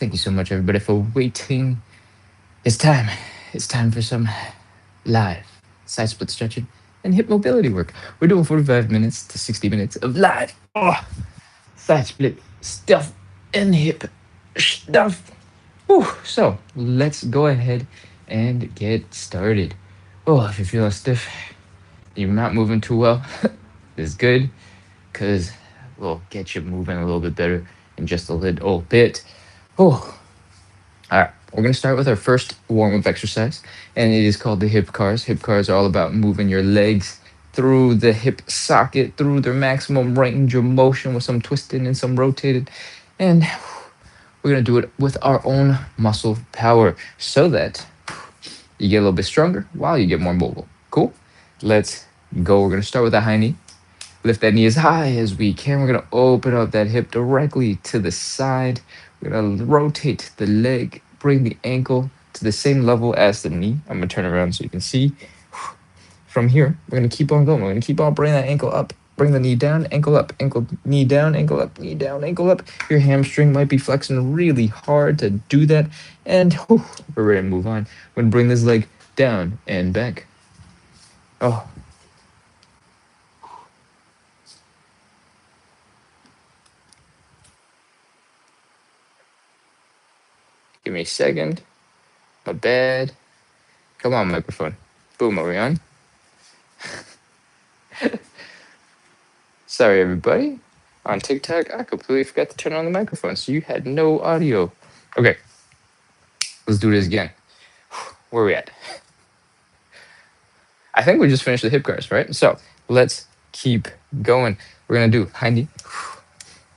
Thank you so much, everybody, for waiting. It's time. It's time for some live side split stretching and hip mobility work. We're doing 45 minutes to 60 minutes of live side split stuff and hip stuff. Whew. So let's go ahead and get started. Oh, if you're feeling stiff, you're not moving too well, it's good because we'll get you moving a little bit better in just a little bit. Oh, all right, we're going to start with our first warm up exercise, and it is called the hip cars. Hip cars are all about moving your legs through the hip socket, through their maximum range of motion with some twisting and some rotating. And we're going to do it with our own muscle power so that you get a little bit stronger while you get more mobile. Cool? Let's go. We're going to start with a high knee. Lift that knee as high as we can. We're going to open up that hip directly to the side. We're going to rotate the leg, bring the ankle to the same level as the knee. I'm going to turn around so you can see. From here, we're going to keep on going. We're going to keep on bringing that ankle up. Bring the knee down, ankle up, ankle, knee down, ankle up, knee down, ankle up. Your hamstring might be flexing really hard to do that. And we're ready to move on. We're going to bring this leg down and back. Oh, give me a second. My bad. Come on, microphone. Boom, are we on? Sorry, everybody. On TikTok, I completely forgot to turn on the microphone, so you had no audio. Okay, let's do this again. Where are we at? I think we just finished the hip cars, right? So let's keep going. We're gonna do high knee.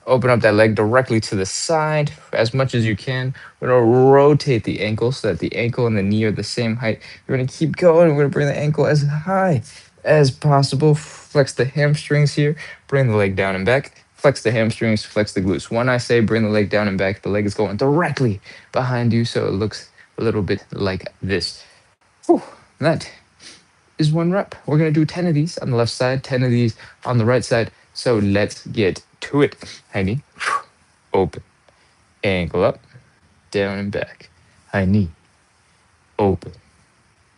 Open up that leg directly to the side as much as you can. We're gonna rotate the ankle so that the ankle and the knee are the same height. We're gonna keep going. We're gonna bring the ankle as high as possible. Flex the hamstrings here. Bring the leg down and back. Flex the hamstrings, flex the glutes. When I say bring the leg down and back, the leg is going directly behind you, so it looks a little bit like this. Whew, that is one rep. We're gonna do 10 of these on the left side, 10 of these on the right side. So let's get to it. High knee, open, ankle up, down and back. High knee, open,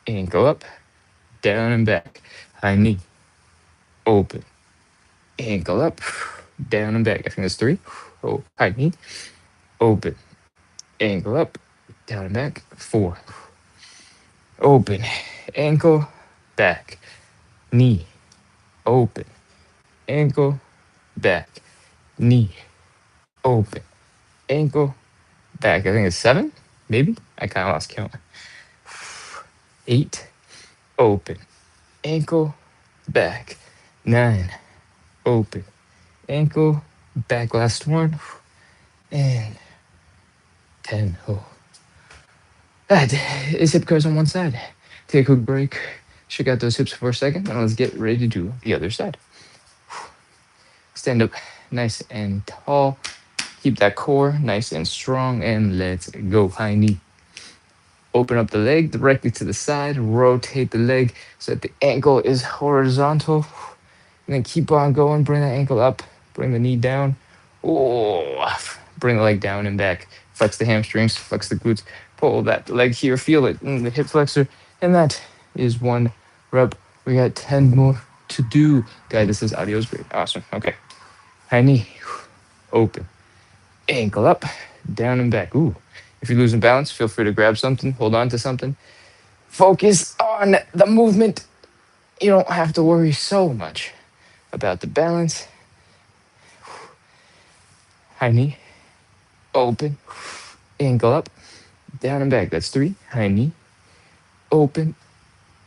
ankle up, down and back. High knee, open, ankle up, down and back. I think that's three. Oh, high knee, open, ankle up, down and back. Four, open, ankle, back, knee, open, ankle, back, knee, open, ankle, back. I think it's seven, maybe. I kind of lost count. Eight, open, ankle, back. Nine, open, ankle, back. Last one. And 10. Oh. That is hip curls on one side. Take a quick break. Check out those hips for a second. And let's get ready to do the other side. Stand up nice and tall. Keep that core nice and strong. And let's go. High knee. Open up the leg directly to the side. Rotate the leg so that the ankle is horizontal. And then keep on going. Bring that ankle up. Bring the knee down. Oh, bring the leg down and back. Flex the hamstrings. Flex the glutes. Pull that leg here. Feel it in the hip flexor. And that is one rep. We got 10 more to do. Guys, this is audio is great. Awesome. Okay. High knee. Open. Ankle up. Down and back. Ooh. If you're losing balance, feel free to grab something. Hold on to something. Focus on the movement. You don't have to worry so much about the balance. High knee, open, ankle up, down and back. That's three. High knee, open,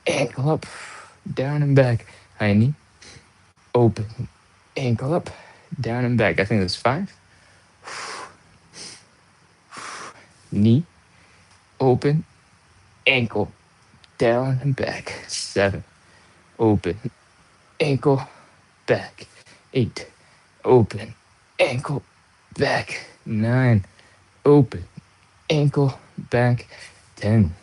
ankle up, down and back. High knee, open, ankle up, down and back. I think that's five. Knee, open, ankle, down and back. Seven, open, ankle, back. Eight, open, ankle, back. Nine, open, ankle, back. 10.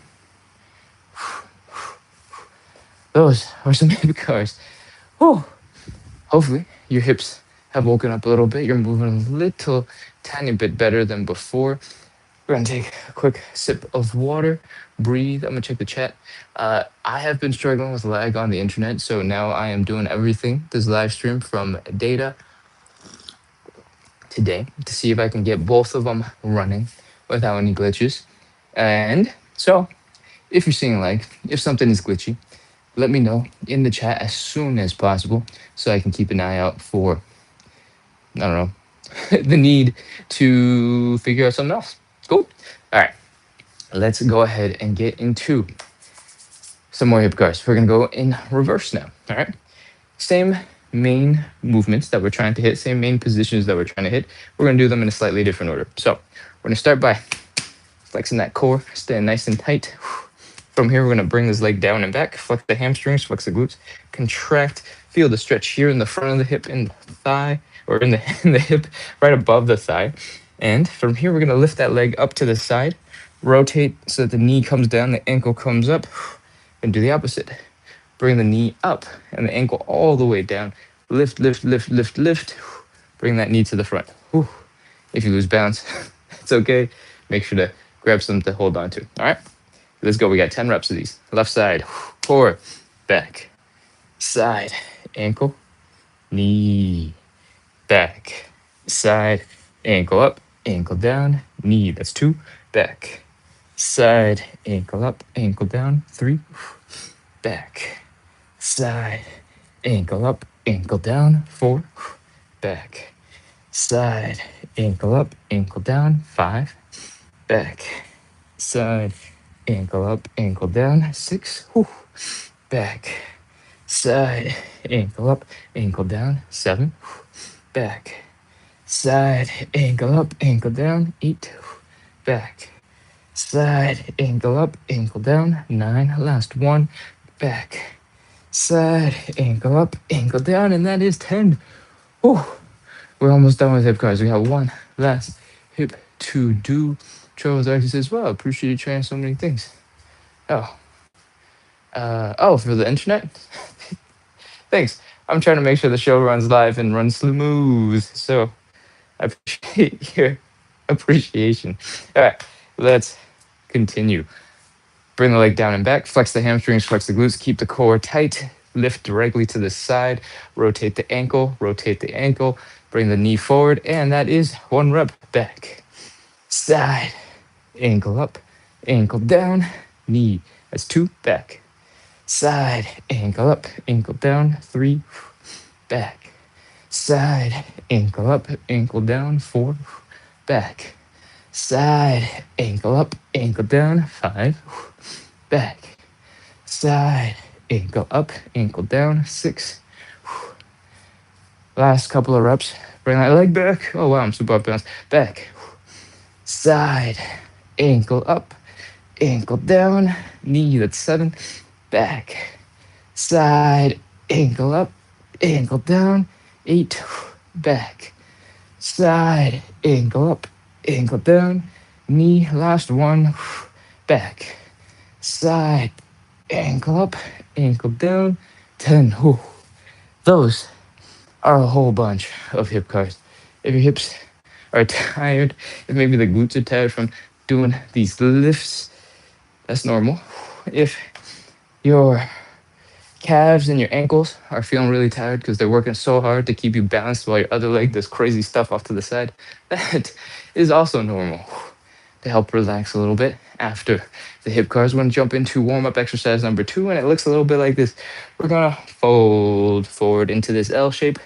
Those are some hip cars. Whew. Hopefully your hips have woken up a little bit. You're moving a little tiny bit better than before. We're gonna take a quick sip of water, breathe. I'm gonna check the chat. I have been struggling with lag on the internet, so now I am doing everything this live stream from data today to see if I can get both of them running without any glitches. And so, if you're seeing lag, if something is glitchy, let me know in the chat as soon as possible so I can keep an eye out for, I don't know, the need to figure out something else. Cool. All right. Let's go ahead and get into some more hip cars. We're gonna go in reverse now. All right. Same main movements that we're trying to hit, same main positions that we're trying to hit. We're gonna do them in a slightly different order. So we're gonna start by flexing that core, staying nice and tight. From here, we're gonna bring this leg down and back, flex the hamstrings, flex the glutes, contract, feel the stretch here in the front of the hip and the thigh, or in the in the hip, right above the thigh. And from here, we're gonna lift that leg up to the side, rotate so that the knee comes down, the ankle comes up, and do the opposite. Bring the knee up and the ankle all the way down. Lift, lift, lift, lift, lift. Bring that knee to the front. Whew. If you lose balance, it's okay. Make sure to grab something to hold on to. All right, let's go. We got 10 reps of these. Left side, core, back, side, ankle, knee, back, side, ankle up, ankle down, knee. That's 2. Back, side, ankle up, ankle down. 3. Back, side, ankle up, ankle down. 4. Back, side, ankle up, ankle down. 5. Back, side, ankle up, ankle down. 6. Back, side, ankle up, ankle down. 7. Back, side, ankle up, ankle down. 8. Back, side, ankle up, ankle down. 9. Last one. Back, side, ankle up, ankle down, and that is 10. Whew. We're almost done with hip cars. We have one last hip to do. Charles actually says, "Wow, appreciate you trying so many things." Oh, for the internet. Thanks. I'm trying to make sure the show runs live and runs smooth. So I appreciate your appreciation. All right, let's continue. Bring the leg down and back, flex the hamstrings, flex the glutes, keep the core tight, lift directly to the side, rotate the ankle, bring the knee forward, and that is 1 rep. Back, side, ankle up, ankle down, knee. That's 2. Back, side, ankle up, ankle down. 3. Back, side, ankle up, ankle down. 4. Back, side, ankle up, ankle down. 5. Back, side, ankle up, ankle down. 6. Last couple of reps. Bring that leg back. Oh wow, I'm super off balance. Back, side, ankle up, ankle down, knee. That's 7. Back, side, ankle up, ankle down. 8. Back, side, ankle up, ankle down, knee. Last one. Back, side, ankle up, ankle down. 10. Whew. Those are a whole bunch of hip cars. If your hips are tired, if maybe the glutes are tired from doing these lifts, that's normal. If your calves and your ankles are feeling really tired because they're working so hard to keep you balanced while your other leg does crazy stuff off to the side, that is also normal. To help relax a little bit after the hip cars, we're going to jump into warm-up exercise number 2, and it looks a little bit like this. We're going to fold forward into this L shape,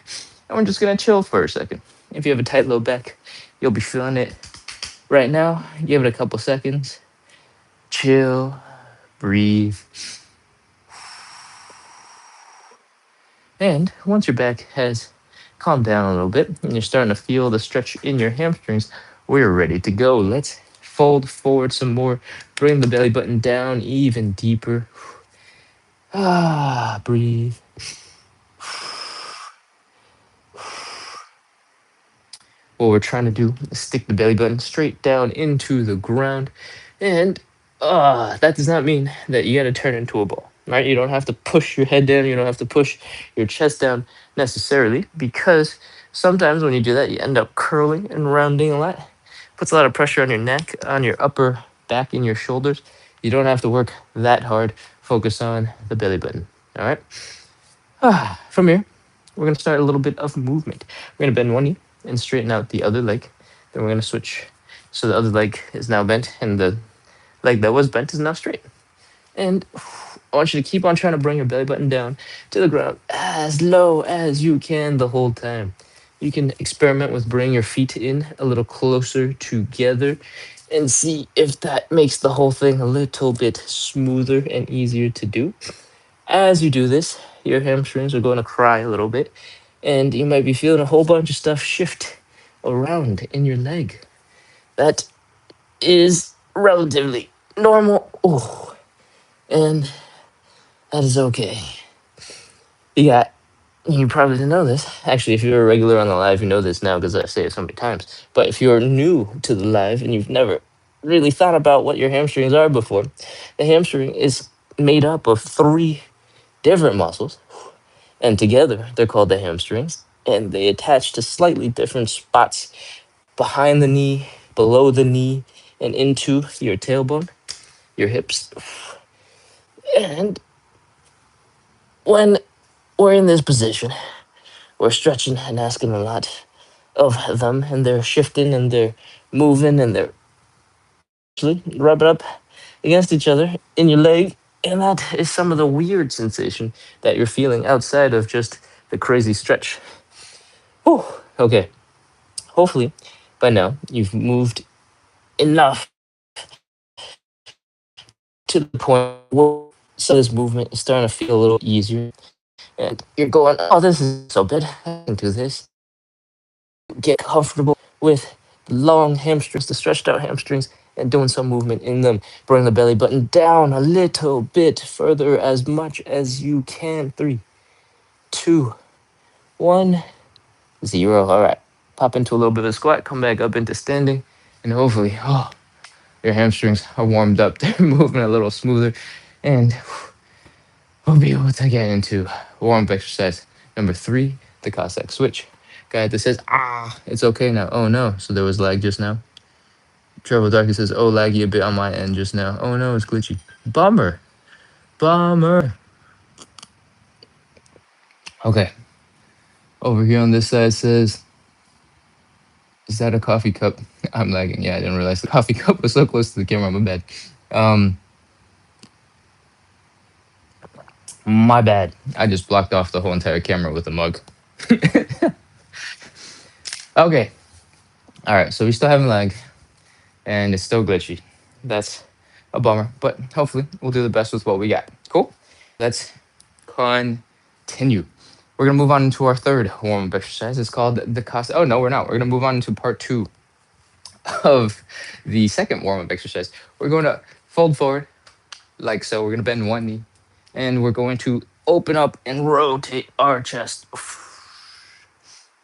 and we're just going to chill for a second. If you have a tight low back, you'll be feeling it right now. Give it a couple seconds. Chill, breathe. And once your back has calmed down a little bit and you're starting to feel the stretch in your hamstrings, we're ready to go. Let's fold forward some more. Bring the belly button down even deeper. Breathe. What we're trying to do is stick the belly button straight down into the ground. And that does not mean that you got to turn into a ball, right? You don't have to push your head down. You don't have to push your chest down necessarily, because sometimes when you do that, you end up curling and rounding a lot. puts a lot of pressure on your neck, on your upper back, and your shoulders. You don't have to work that hard. Focus on the belly button. All right. From here, we're gonna start a little bit of movement. We're gonna bend one knee and straighten out the other leg. Then we're gonna switch. So the other leg is now bent, and the leg that was bent is now straight. And I want you to keep on trying to bring your belly button down to the ground as low as you can the whole time. You can experiment with bringing your feet in a little closer together and see if that makes the whole thing a little bit smoother and easier to do. As you do this, your hamstrings are going to cry a little bit, and you might be feeling a whole bunch of stuff shift around in your leg. That is relatively normal. Oh, and that is okay. Yeah, you probably didn't know this. Actually, if you're a regular on the live, you know this now because I say it so many times. But if you're new to the live and you've never really thought about what your hamstrings are before, the hamstring is made up of three different muscles, and together they're called the hamstrings, and they attach to slightly different spots behind the knee, below the knee, and into your tailbone, your hips. And when we're in this position, we're stretching and asking a lot of them, and they're shifting and they're moving and they're actually rubbing up against each other in your leg. And that is some of the weird sensation that you're feeling outside of just the crazy stretch. Whew. Okay. Hopefully, by now, you've moved enough to the point where some of this movement is starting to feel a little easier. And you're going, oh, this is so bad. I can do this. Get comfortable with the long hamstrings, the stretched out hamstrings, and doing some movement in them. Bring the belly button down a little bit further, as much as you can. 3, 2, 1, 0. All right. Pop into a little bit of a squat, come back up into standing, and hopefully, your hamstrings are warmed up. They're moving a little smoother, and we'll be able to get into warm up exercise number 3, the Cossack switch. Guy that says, it's okay now. Oh no, so there was lag just now. Travel Darky says, oh, laggy a bit on my end just now. Oh no, it's glitchy. Bummer. Bummer. Okay. Over here on this side says, is that a coffee cup? I'm lagging. Yeah, I didn't realize the coffee cup was so close to the camera. My bad. My bad. I just blocked off the whole entire camera with a mug. Okay. All right. So we still having lag, and it's still glitchy. That's a bummer, but hopefully we'll do the best with what we got. Cool. Let's continue. We're gonna move on into our third warm-up exercise. It's called the cost. Oh no, we're not. We're gonna move on into part 2 of the second warm-up exercise. We're going to fold forward like so. We're gonna bend one knee, and we're going to open up and rotate our chest.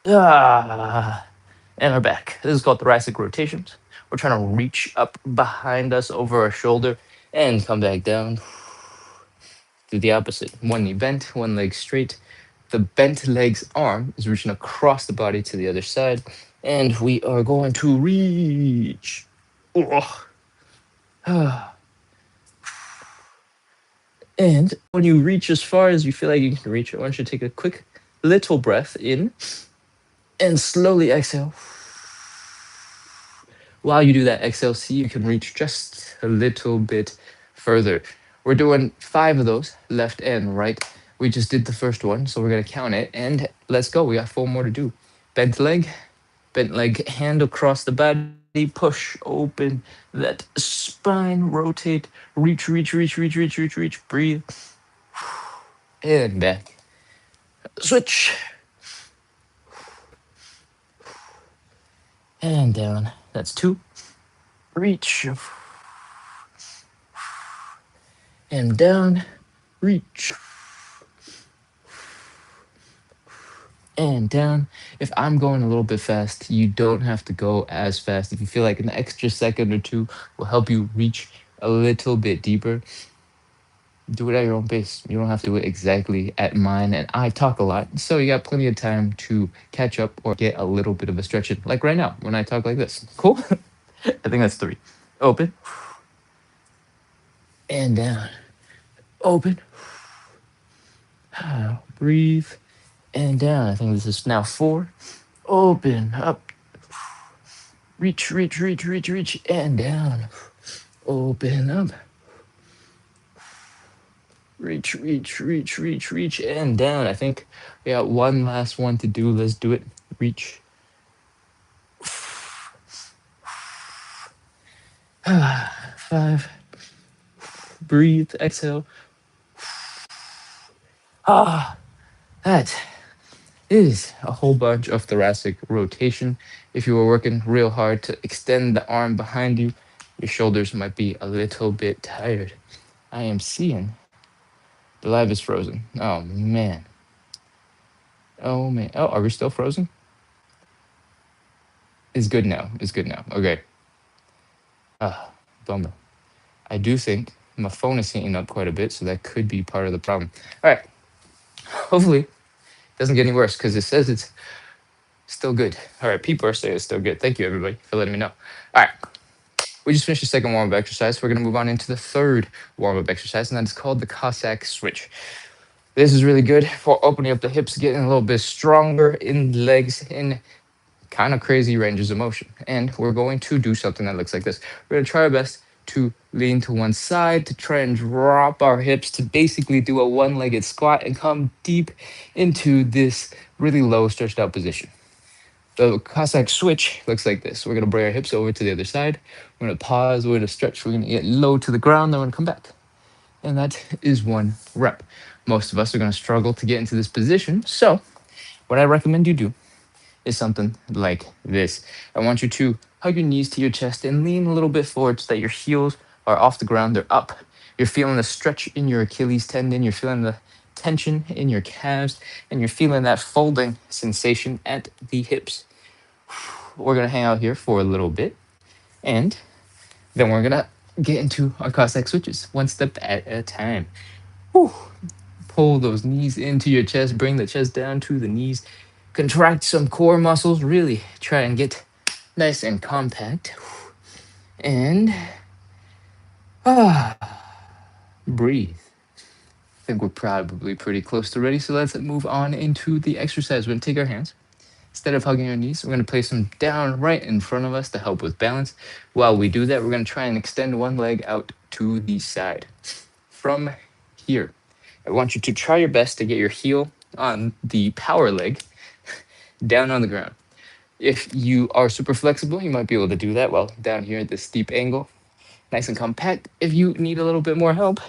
And our back. This is called thoracic rotations. We're trying to reach up behind us over our shoulder and come back down. Do the opposite. One knee bent, one leg straight. The bent leg's arm is reaching across the body to the other side. And we are going to reach. And when you reach as far as you feel like you can reach, I want you to take a quick little breath in and slowly exhale. While you do that exhale, see you can reach just a little bit further. We're doing 5 of those, left and right. We just did the first one, so we're gonna count it, and let's go. We got 4 more to do. Bent leg, hand across the body, push open that spine, rotate, reach, reach, reach, reach, reach, reach, reach, breathe, and back. Switch. And down. That's 2. Reach. And down. Reach. And down. If I'm going a little bit fast, you don't have to go as fast. If you feel like an extra second or 2 will help you reach a little bit deeper, do it at your own pace. You don't have to do it exactly at mine. And I talk a lot, so you got plenty of time to catch up or get a little bit of a stretch in, like right now when I talk like this. Cool? I think that's 3. Open and down. Open, breathe, and down. I think this is now 4. Open, up, reach, reach, reach, reach, reach, and down. Open up, reach, reach, reach, reach, reach, and down. I think we got one last one to do. Let's do it. Reach. 5. Breathe. Exhale. Ah, that is a whole bunch of thoracic rotation. If you were working real hard to extend the arm behind you, your shoulders might be a little bit tired. I am seeing the live is frozen. Oh man. Oh man. Oh, are we still frozen? It's good now. It's good now. Okay. Ah, bummer. I do think my phone is heating up quite a bit, so that could be part of the problem. All right. Hopefully, it doesn't get any worse because it says it's still good. All right. People are saying it's still good. Thank you, everybody, for letting me know. All right. We just finished the second warm up exercise. We're going to move on into the third warm up exercise, and that is called the Cossack switch. This is really good for opening up the hips, getting a little bit stronger in the legs, in kind of crazy ranges of motion. And we're going to do something that looks like this. We're going to try our best to lean to one side, to try and drop our hips, to basically do a one-legged squat and come deep into this really low stretched out position. The Cossack switch looks like this. We're going to bring our hips over to the other side. We're going to pause. We're going to stretch. We're going to get low to the ground. Then we're going to come back. And that is 1 rep. Most of us are going to struggle to get into this position. So what I recommend you do is something like this. I want you to hug your knees to your chest and lean a little bit forward so that your heels are off the ground. They're up. You're feeling the stretch in your Achilles tendon. You're feeling the tension in your calves. And you're feeling that folding sensation at the hips. We're going to hang out here for a little bit. And then we're going to get into our Cossack switches, one step at a time. Whew. Pull those knees into your chest. Bring the chest down to the knees. Contract some core muscles. Really try and get nice and compact. And breathe. I think we're probably pretty close to ready. So let's move on into the exercise. We're going to take our hands. Instead of hugging our knees, we're going to place them down right in front of us to help with balance. While we do that, we're going to try and extend one leg out to the side. From here, I want you to try your best to get your heel on the power leg down on the ground. If you are super flexible, you might be able to do that while down here at this steep angle, nice and compact. If you need a little bit more help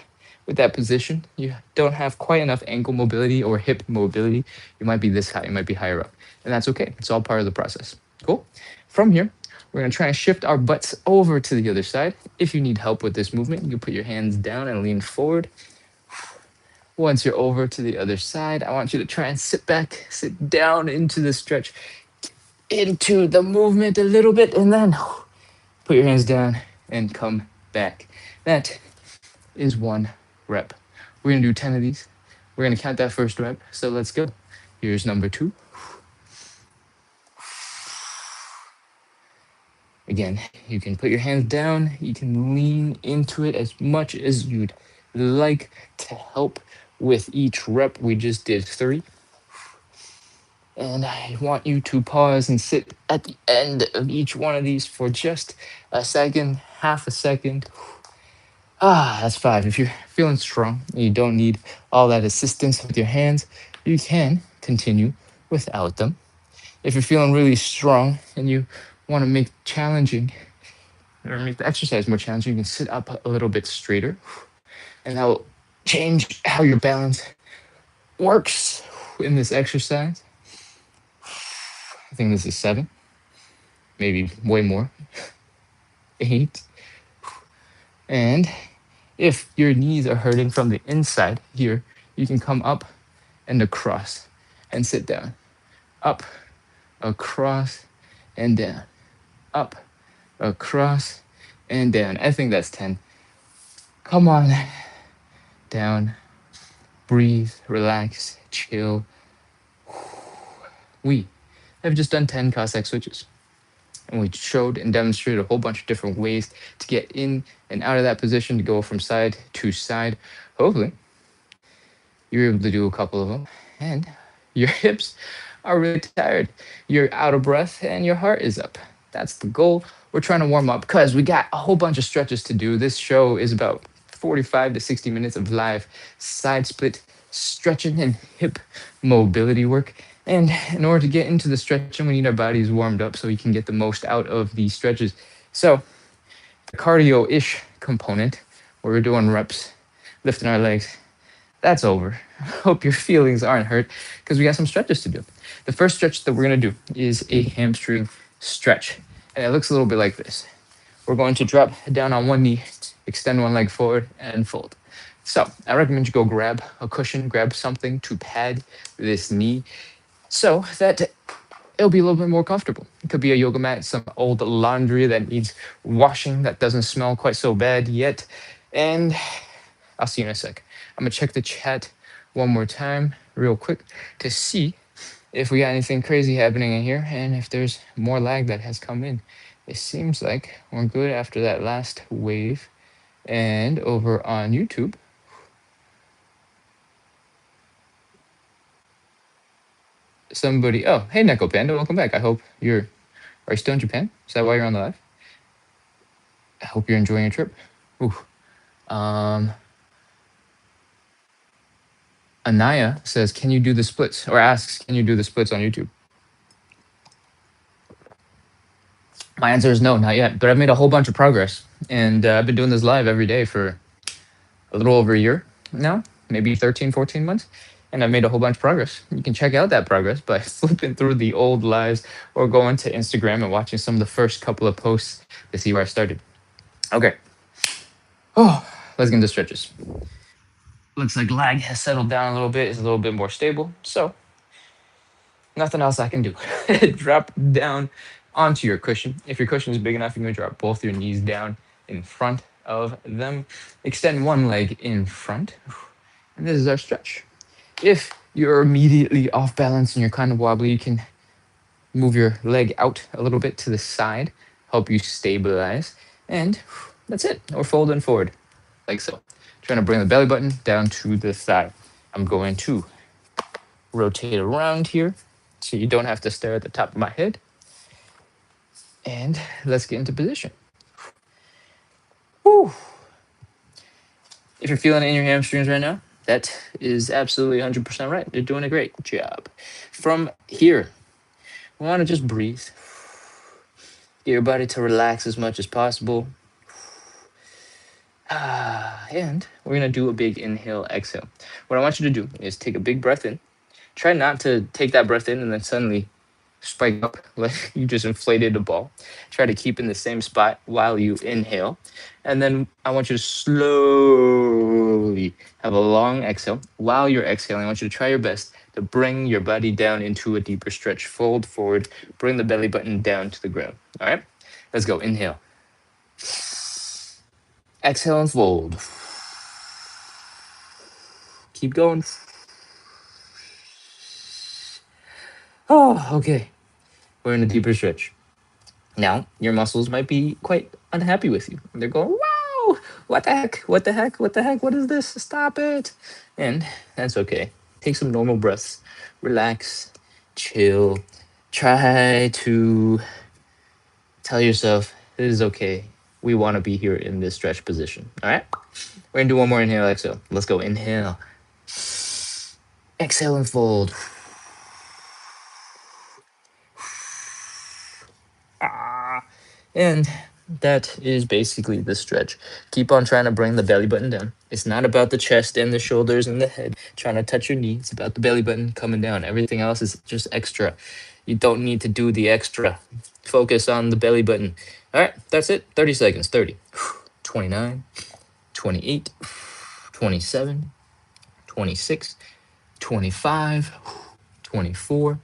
with that position, you don't have quite enough ankle mobility or hip mobility, you might be this high, you might be higher up. And that's okay. It's all part of the process. Cool. From here, we're going to try and shift our butts over to the other side. If you need help with this movement, you can put your hands down and lean forward. Once you're over to the other side, I want you to try and sit back, sit down into the stretch, into the movement a little bit, and then put your hands down and come back. That is 1 rep. We're going to do 10 of these. We're going to count that first rep. So let's go. Here's number 2. Again, you can put your hands down. You can lean into it as much as you'd like to help with each rep. We just did 3. And I want you to pause and sit at the end of each one of these for just a second, half a second. That's 5. If you're feeling strong and you don't need all that assistance with your hands, you can continue without them. If you're feeling really strong and you want to make challenging or make the exercise more challenging, you can sit up a little bit straighter, and that will change how your balance works in this exercise. I think this is 7, maybe way more. 8. And if your knees are hurting from the inside here, you can come up and across and sit down. Up, across, and down. Up, across, and down. I think that's 10. Come on. Down. Breathe, relax, chill. We have just done 10 Cossack switches. And we showed and demonstrated a whole bunch of different ways to get in and out of that position, to go from side to side. Hopefully, you're able to do a couple of them, and your hips are really tired. You're out of breath, and your heart is up. That's the goal. We're trying to warm up because we got a whole bunch of stretches to do. This show is about 45 to 60 minutes of live side split stretching and hip mobility work. And in order to get into the stretching, we need our bodies warmed up so we can get the most out of these stretches. So, the cardio ish component, where we're doing reps, lifting our legs, that's over. Hope your feelings aren't hurt because we got some stretches to do. The first stretch that we're going to do is a hamstring stretch. And it looks a little bit like this. We're going to drop down on one knee, extend one leg forward, and fold. So I recommend you go grab a cushion, grab something to pad this knee so that it'll be a little bit more comfortable. It could be a yoga mat, some old laundry that needs washing that doesn't smell quite so bad yet. And I'll see you in a sec. I'm gonna check the chat one more time real quick to see if we got anything crazy happening in here and if there's more lag that has come in. It seems like we're good after that last wave. And over on YouTube, somebody, oh, hey, Neko Panda, welcome back. I hope are you still in Japan? Is that why you're on the live? I hope you're enjoying your trip. Ooh. Anaya says, can you do the splits? Or asks, can you do the splits on YouTube? My answer is no, not yet. But I've made a whole bunch of progress. And I've been doing this live every day for a little over a year now, maybe 13, 14 months. And I've made a whole bunch of progress. You can check out that progress by flipping through the old lives or going to Instagram and watching some of the first couple of posts to see where I started. Okay. Oh, let's get into stretches. Looks like lag has settled down a little bit. It's a little bit more stable. So nothing else I can do. Drop down onto your cushion. If your cushion is big enough, you can drop both your knees down in front of them. Extend one leg in front. And this is our stretch. If you're immediately off balance and you're kind of wobbly, you can move your leg out a little bit to the side, help you stabilize. And that's it. Or folding forward, like so. Trying to bring the belly button down to the thigh. I'm going to rotate around here so you don't have to stare at the top of my head. And let's get into position. Whew. If you're feeling it in your hamstrings right now, that is absolutely 100% right. You're doing a great job. From here, we want to just breathe. Get your body to relax as much as possible. And we're going to do a big inhale, exhale. What I want you to do is take a big breath in. Try not to take that breath in and then suddenly spike up like you just inflated a ball. Try to keep in the same spot while you inhale. And then I want you to slowly have a long exhale. While you're exhaling, I want you to try your best to bring your body down into a deeper stretch. Fold forward, bring the belly button down to the ground. All right, let's go. Inhale. Exhale and fold. Keep going. Oh, okay. We're in a deeper stretch. Now, your muscles might be quite unhappy with you. They're going, wow, what the heck? What the heck? What the heck? What is this? Stop it. And that's okay. Take some normal breaths. Relax, chill. Try to tell yourself, this is okay. We want to be here in this stretch position. All right? We're going to do one more inhale, exhale. Let's go. Inhale. Exhale and fold. And that is basically the stretch. Keep on trying to bring the belly button down. It's not about the chest and the shoulders and the head trying to touch your knee. It's about the belly button coming down. Everything else is just extra. You don't need to do the extra. Focus on the belly button. All right, that's it. 30 seconds. 30, 29, 28, 27, 26, 25, 24,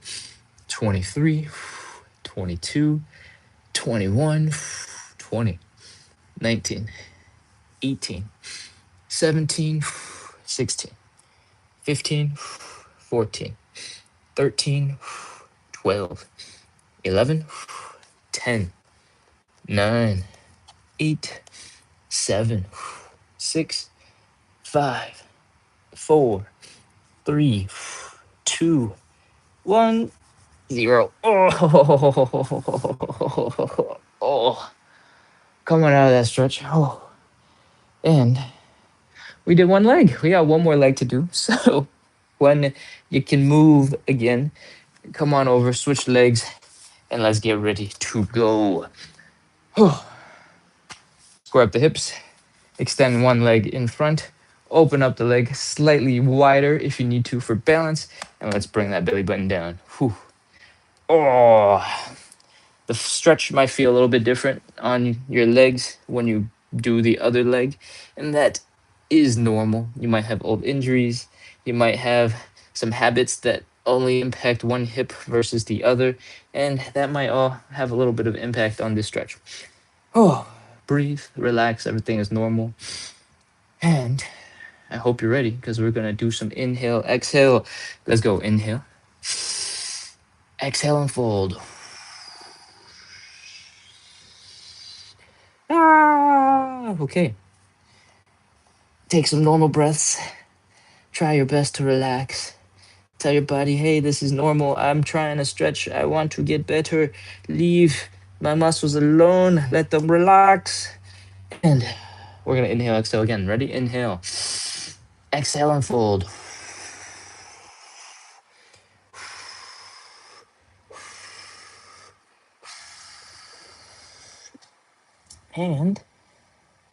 23, 22, 21, 20, 19, 18, 17, 16, 15, 14, 13, 12, 11, 10, 9, 8, 7, 6, 5, 4, 3, 2, 1, 0. Oh, oh, coming out of that stretch. Oh, and we did one leg. We got one more leg to do. So when you can move again, come on over, switch legs, and let's get ready to go. Square up the hips, extend one leg in front, open up the leg slightly wider if you need to for balance, and let's bring that belly button down. Whew. Oh, the stretch might feel a little bit different on your legs when you do the other leg, and that is normal. You might have old injuries, you might have some habits that only impact one hip versus the other, and that might all have a little bit of impact on this stretch. Oh, breathe, relax, everything is normal. And I hope you're ready because we're gonna do some inhale, exhale. Let's go. Inhale, exhale, and fold. Okay. Take some normal breaths. Try your best to relax. Tell your body, hey, this is normal. I'm trying to stretch. I want to get better. Leave my muscles alone. Let them relax. And we're gonna inhale, exhale again. Ready? Inhale, exhale, and fold. And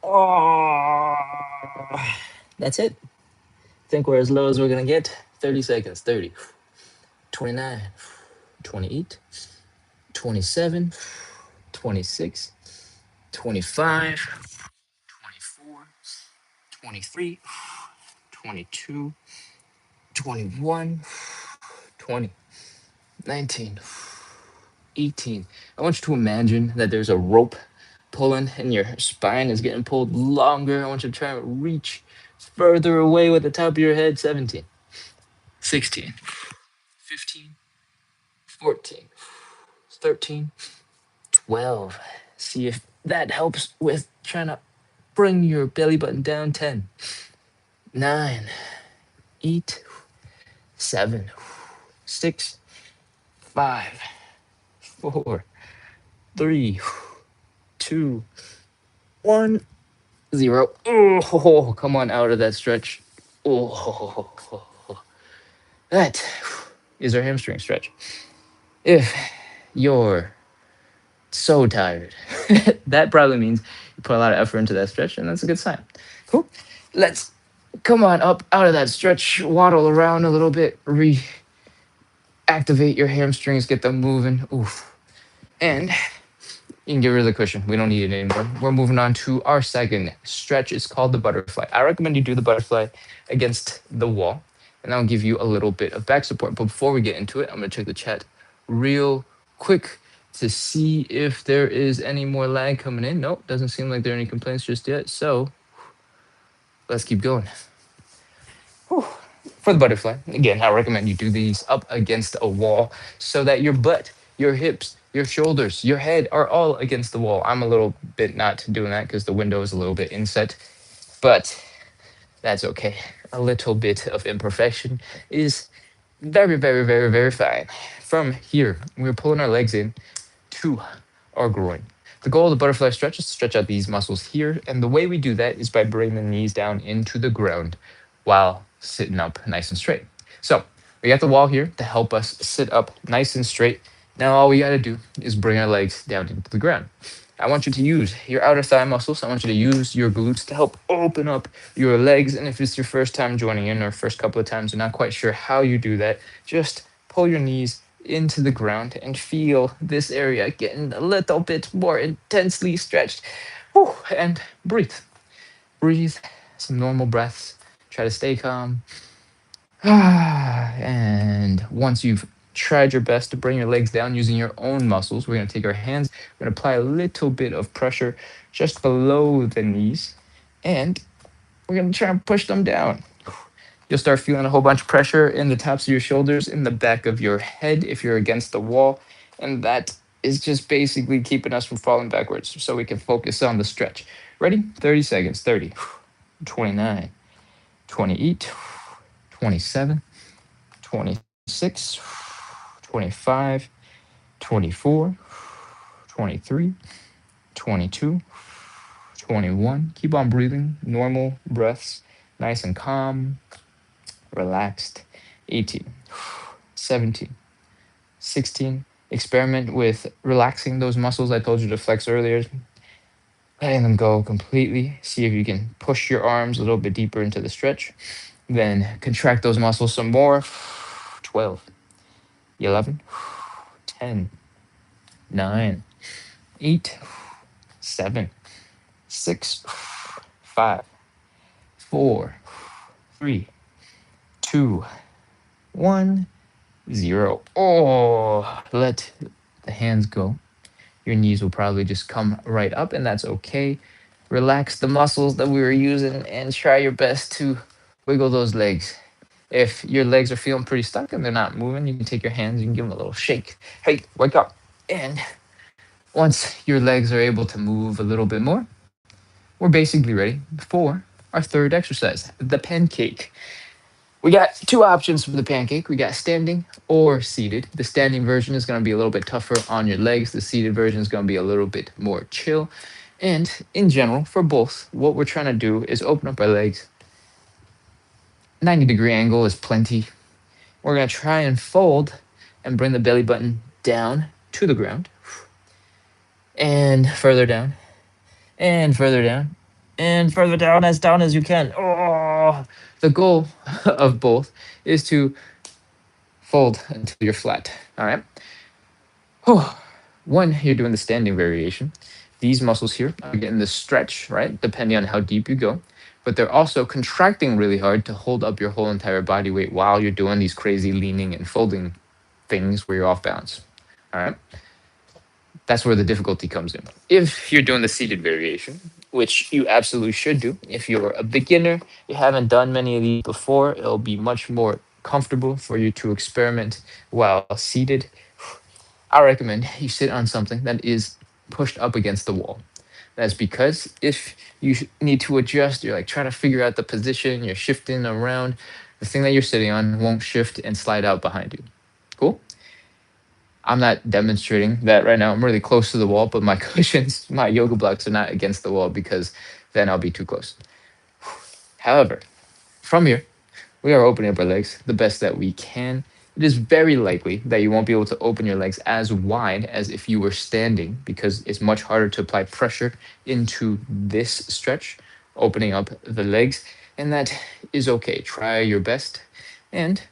oh, that's it. Think we're as low as we're gonna get. 30 seconds. 30, 29, 28, 27, 26, 25, 24, 23, 22, 21, 20, 19, 18. I want you to imagine that there's a rope pulling and your spine is getting pulled longer. I want you to try and reach further away with the top of your head. 17, 16, 15, 14, 13, 12. See if that helps with trying to bring your belly button down. 10, 9, 8, 7, 6, 5, 4, 3, 2, 1, 0. Oh, come on out of that stretch. Oh, that is our hamstring stretch. If you're so tired, that probably means you put a lot of effort into that stretch, and that's a good sign. Cool. Let's come on up out of that stretch, waddle around a little bit, reactivate your hamstrings, get them moving. Oof. And you can get rid of the cushion. We don't need it anymore. We're moving on to our second stretch. It's called the butterfly. I recommend you do the butterfly against the wall, and I'll give you a little bit of back support. But before we get into it, I'm going to check the chat real quick to see if there is any more lag coming in. Nope, doesn't seem like there are any complaints just yet. So let's keep going. Whew. For the butterfly, again, I recommend you do these up against a wall so that your butt, your hips, your shoulders, your head are all against the wall. I'm a little bit not doing that because the window is a little bit inset, but that's okay. A little bit of imperfection is very, very, very, very fine. From here, we're pulling our legs in to our groin. The goal of the butterfly stretch is to stretch out these muscles here, and the way we do that is by bringing the knees down into the ground while sitting up nice and straight. So we got the wall here to help us sit up nice and straight. Now all we got to do is bring our legs down into the ground. I want you to use your outer thigh muscles. I want you to use your glutes to help open up your legs. And if it's your first time joining in or first couple of times, you're not quite sure how you do that, just pull your knees into the ground and feel this area getting a little bit more intensely stretched. Whew, and breathe. Breathe some normal breaths. Try to stay calm. And once you've tried your best to bring your legs down using your own muscles, we're going to take our hands, we're going to apply a little bit of pressure just below the knees, and we're going to try and push them down. You'll start feeling a whole bunch of pressure in the tops of your shoulders, in the back of your head if you're against the wall, and that is just basically keeping us from falling backwards so we can focus on the stretch. Ready? 30 seconds. 30, 29, 28, 27, 26, 25, 24, 23, 22, 21. Keep on breathing. Normal breaths. Nice and calm, relaxed. 18, 17, 16. Experiment with relaxing those muscles I told you to flex earlier, letting them go completely. See if you can push your arms a little bit deeper into the stretch. Then contract those muscles some more. 12, 11, 10, 9, 8, 7, 6, 5, 4, 3, 2, 1, 0. Oh, let the hands go. Your knees will probably just come right up, and that's okay. Relax the muscles that we were using and try your best to wiggle those legs. If your legs are feeling pretty stuck and they're not moving, you can take your hands, you can give them a little shake. Hey, wake up. And once your legs are able to move a little bit more, we're basically ready for our third exercise, the pancake. We got two options for the pancake. We got standing or seated. The standing version is going to be a little bit tougher on your legs. The seated version is going to be a little bit more chill. And in general, for both, what we're trying to do is open up our legs. 90-degree angle is plenty. We're going to try and fold and bring the belly button down to the ground. And further down. And further down. And further down as you can. Oh, the goal of both is to fold until you're flat. All right. Oh, when you're doing the standing variation, these muscles here are getting the stretch, right? Depending on how deep you go. But they're also contracting really hard to hold up your whole entire body weight while you're doing these crazy leaning and folding things where you're off balance. All right. That's where the difficulty comes in. If you're doing the seated variation, which you absolutely should do, if you're a beginner, you haven't done many of these before, it'll be much more comfortable for you to experiment while seated. I recommend you sit on something that is pushed up against the wall. That's because if you need to adjust, you're like trying to figure out the position, you're shifting around, the thing that you're sitting on won't shift and slide out behind you. Cool? I'm not demonstrating that right now. I'm really close to the wall, but my cushions, my yoga blocks are not against the wall because then I'll be too close. However, from here, we are opening up our legs the best that we can. It is very likely that you won't be able to open your legs as wide as if you were standing because it's much harder to apply pressure into this stretch, opening up the legs. And that is okay. Try your best. And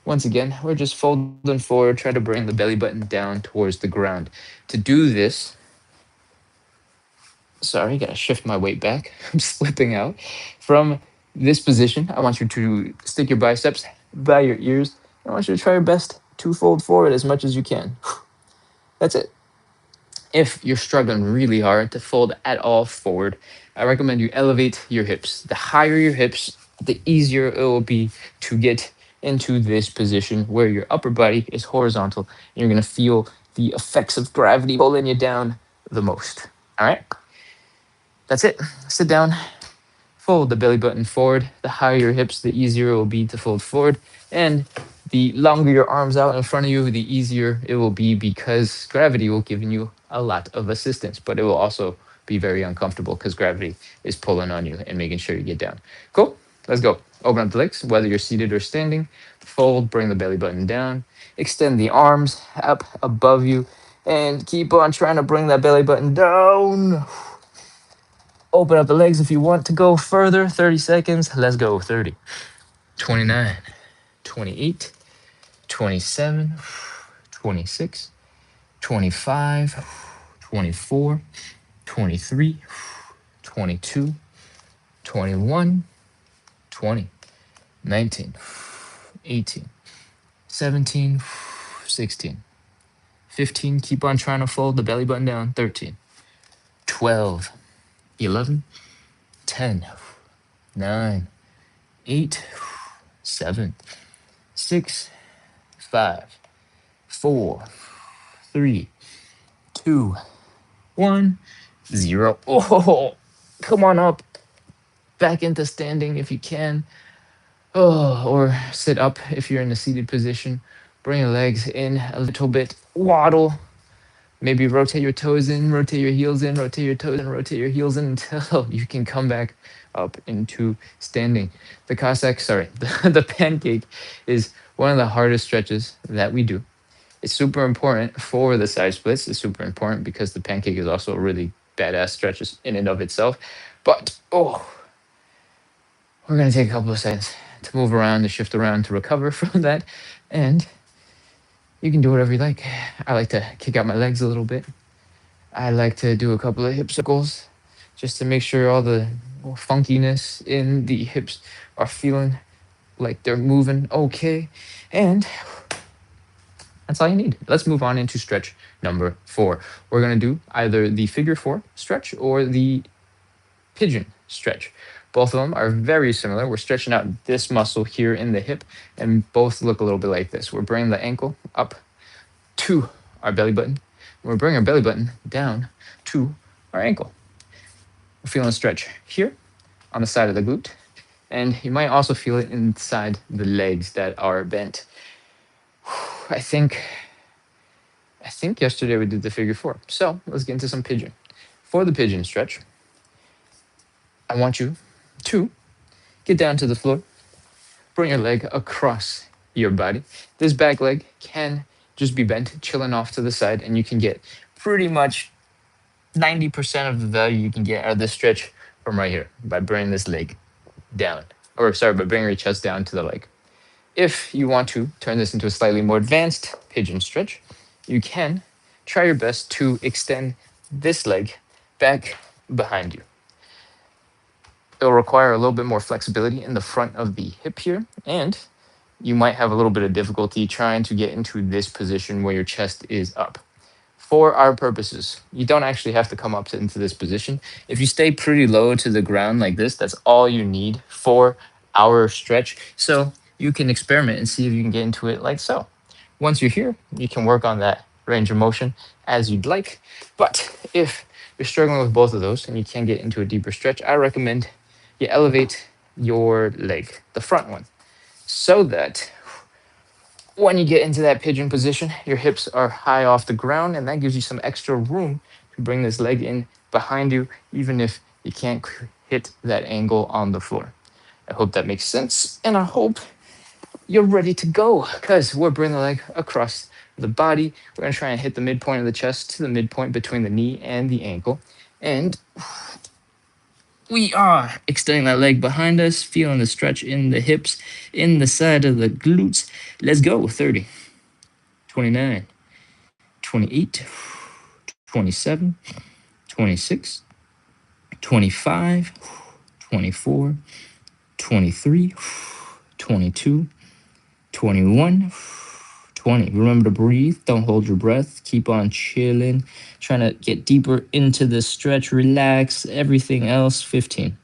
once again, we're just folding forward, try to bring the belly button down towards the ground. To do this, sorry, gotta shift my weight back. I'm slipping out. From this position, I want you to stick your biceps by your ears. I want you to try your best to fold forward as much as you can. That's it. If you're struggling really hard to fold at all forward, I recommend you elevate your hips. The higher your hips, the easier it will be to get into this position where your upper body is horizontal and you're gonna feel the effects of gravity pulling you down the most. All right? That's it. Sit down, fold the belly button forward. The higher your hips, the easier it will be to fold forward. And the longer your arms out in front of you, the easier it will be because gravity will give you a lot of assistance, but it will also be very uncomfortable because gravity is pulling on you and making sure you get down. Cool? Let's go. Open up the legs, whether you're seated or standing. Fold, bring the belly button down. Extend the arms up above you and keep on trying to bring that belly button down. Open up the legs if you want to go further. 30 seconds. Let's go. 30, 29, 28, 27, 26, 25, 24, 23, 22, 21, 20, 19, 18, 17, 16, 15. Keep on trying to fold the belly button down. 13, 12, 11, 10, 9, 8, 7, 6, 5, 4, 3, 2, 1, 0. Oh, come on up. Back into standing if you can. Oh, or sit up if you're in a seated position. Bring your legs in a little bit. Waddle. Maybe rotate your toes in, rotate your heels in, rotate your toes in, rotate your heels in until you can come back up into standing. The Cossack, sorry, the pancake is one of the hardest stretches that we do. It's super important for the side splits. It's super important because the pancake is also a really badass stretch in and of itself. But, oh, we're going to take a couple of seconds to move around, to shift around, to recover from that. And you can do whatever you like. I like to kick out my legs a little bit. I like to do a couple of hip circles just to make sure all the funkiness in the hips are feeling like they're moving okay. And that's all you need. Let's move on into stretch number 4. We're going to do either the figure 4 stretch or the pigeon stretch. Both of them are very similar. We're stretching out this muscle here in the hip, and both look a little bit like this. We're bringing the ankle up to our belly button. We're bringing our belly button down to our ankle. We're feeling a stretch here on the side of the glute, and you might also feel it inside the legs that are bent. I think yesterday we did the figure 4. So let's get into some pigeon. For the pigeon stretch, I want you to get down to the floor, bring your leg across your body. This back leg can just be bent, chilling off to the side, and you can get pretty much 90% of the value you can get out of this stretch from right here by bringing this leg down. Or sorry, by bringing your chest down to the leg. If you want to turn this into a slightly more advanced pigeon stretch, you can try your best to extend this leg back behind you. It'll require a little bit more flexibility in the front of the hip here, and you might have a little bit of difficulty trying to get into this position where your chest is up. For our purposes, you don't actually have to come up into this position. If you stay pretty low to the ground like this, that's all you need for our stretch. So you can experiment and see if you can get into it like so. Once you're here, you can work on that range of motion as you'd like. But if you're struggling with both of those and you can't get into a deeper stretch, I recommend you elevate your leg, the front one, so that when you get into that pigeon position, your hips are high off the ground, and that gives you some extra room to bring this leg in behind you, even if you can't hit that angle on the floor. I hope that makes sense, and I hope you're ready to go, because we're bringing the leg across the body. We're going to try and hit the midpoint of the chest to the midpoint between the knee and the ankle, and we are extending that leg behind us, feeling the stretch in the hips, in the side of the glutes. Let's go. 30, 29, 28, 27, 26, 25, 24, 23, 22, 21, 20. Remember to breathe. Don't hold your breath. Keep on chilling. Trying to get deeper into the stretch. Relax. Everything else. 15,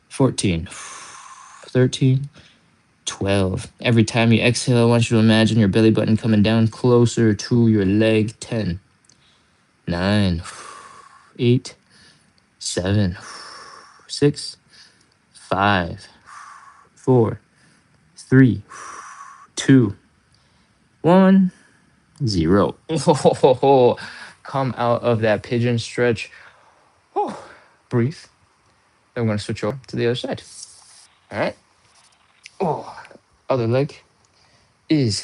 14, 13, 12. Every time you exhale, I want you to imagine your belly button coming down closer to your leg. 10, 9, 8, 7, 6, 5, 4, 3, 2, 1, 0. Oh, come out of that pigeon stretch. Oh, breathe. Then we're going to switch over to the other side. All right. Oh, other leg is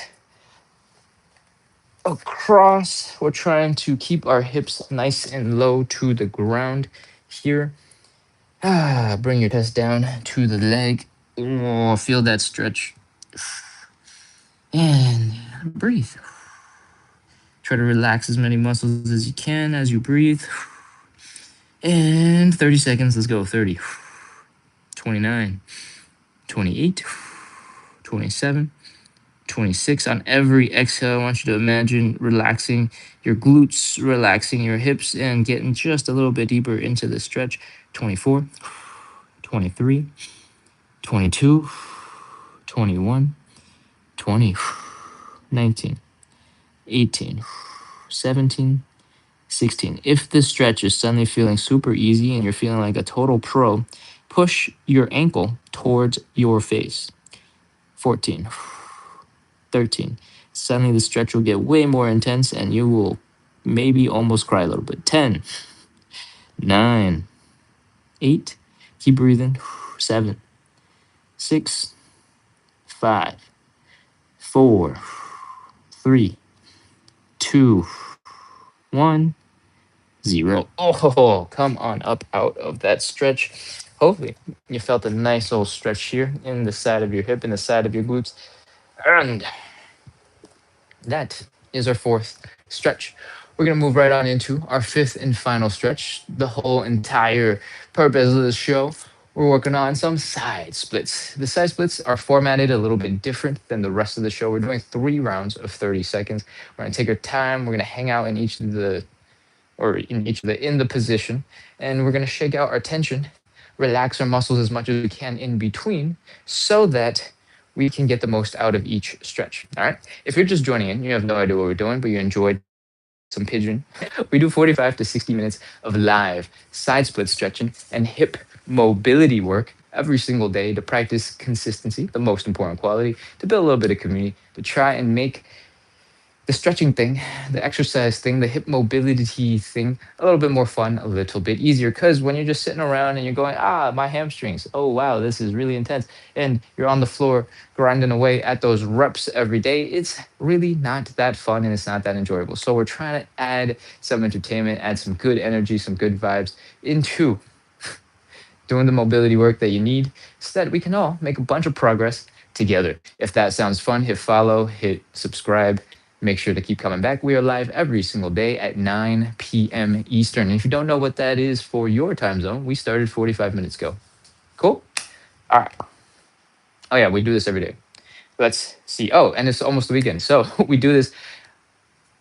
across. We're trying to keep our hips nice and low to the ground here. Bring your chest down to the leg. Oh, feel that stretch. And breathe. Try to relax as many muscles as you can as you breathe. And 30 seconds. Let's go. 30, 29, 28, 27, 26. On every exhale, I want you to imagine relaxing your glutes, relaxing your hips, and getting just a little bit deeper into the stretch. 24, 23, 22, 21, 20, 19, 18, 17, 16. If this stretch is suddenly feeling super easy and you're feeling like a total pro, push your ankle towards your face. 14. 13. Suddenly the stretch will get way more intense and you will maybe almost cry a little bit. 10. 9. 8. Keep breathing. 7. 6. 5. 4. 3. 2. 1. 0. Oh, come on up out of that stretch. Hopefully, you felt a nice little stretch here in the side of your hip, in the side of your glutes. And that is our fourth stretch. We're going to move right on into our fifth and final stretch. The whole entire purpose of this show, we're working on some side splits. The side splits are formatted a little bit different than the rest of the show. We're doing 3 rounds of 30 seconds. We're going to take our time. We're going to hang out in each of the in the position, and we're going to shake out our tension, relax our muscles as much as we can in between, so that we can get the most out of each stretch. All right. If you're just joining in, you have no idea what we're doing, but you enjoyed some pigeon. We do 45 to 60 minutes of live side split stretching and hip mobility work every single day to practice consistency, the most important quality, to build a little bit of community, to try and make the stretching thing, the exercise thing, the hip mobility thing, a little bit more fun, a little bit easier. Because when you're just sitting around and you're going, my hamstrings, oh, wow, this is really intense. And you're on the floor grinding away at those reps every day, it's really not that fun and it's not that enjoyable. So we're trying to add some entertainment, add some good energy, some good vibes into doing the mobility work that you need so that we can all make a bunch of progress together. If that sounds fun, hit follow, hit subscribe. Make sure to keep coming back. We are live every single day at 9 p.m. Eastern. And if you don't know what that is for your time zone, we started 45 minutes ago. Cool? All right. Oh, yeah, we do this every day. Let's see. Oh, and it's almost the weekend. So we do this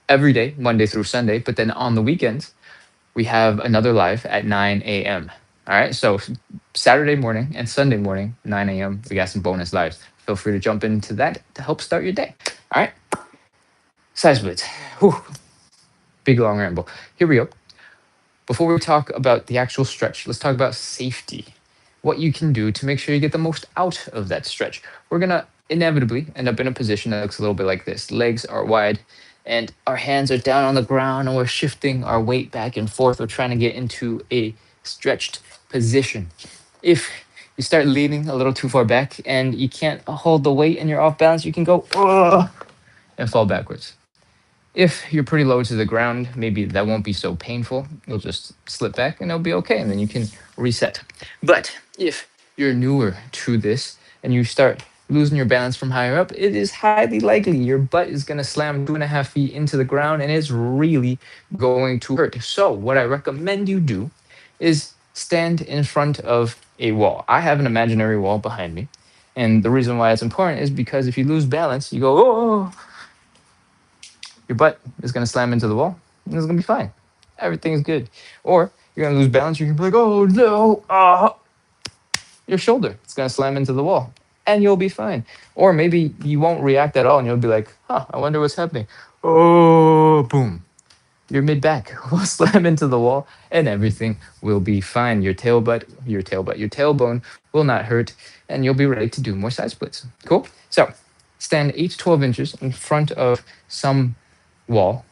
every day, Monday through Sunday. But then on the weekends, we have another live at 9 a.m. All right. So Saturday morning and Sunday morning, 9 a.m., we got some bonus lives. Feel free to jump into that to help start your day. All right. Side splits. Whew. Big long ramble. Here we go. Before we talk about the actual stretch, let's talk about safety. What you can do to make sure you get the most out of that stretch. We're going to inevitably end up in a position that looks a little bit like this. Legs are wide and our hands are down on the ground and we're shifting our weight back and forth. We're trying to get into a stretched position. If you start leaning a little too far back and you can't hold the weight and you're off balance, you can go and fall backwards. If you're pretty low to the ground, maybe that won't be so painful. You'll just slip back and it'll be okay. And then you can reset. But if you're newer to this and you start losing your balance from higher up, it is highly likely your butt is going to slam 2.5 feet into the ground and it's really going to hurt. So, what I recommend you do is stand in front of a wall. I have an imaginary wall behind me. And the reason why it's important is because if you lose balance, you go, oh, your butt is going to slam into the wall and it's going to be fine. Everything's good. Or you're going to lose balance. You're going to be like, oh no, your shoulder. It's going to slam into the wall and you'll be fine. Or maybe you won't react at all and you'll be like, I wonder what's happening. Oh, boom. Your mid back will slam into the wall and everything will be fine. Your tailbone will not hurt and you'll be ready to do more side splits. Cool? So stand 8 to 12 inches in front of some wall,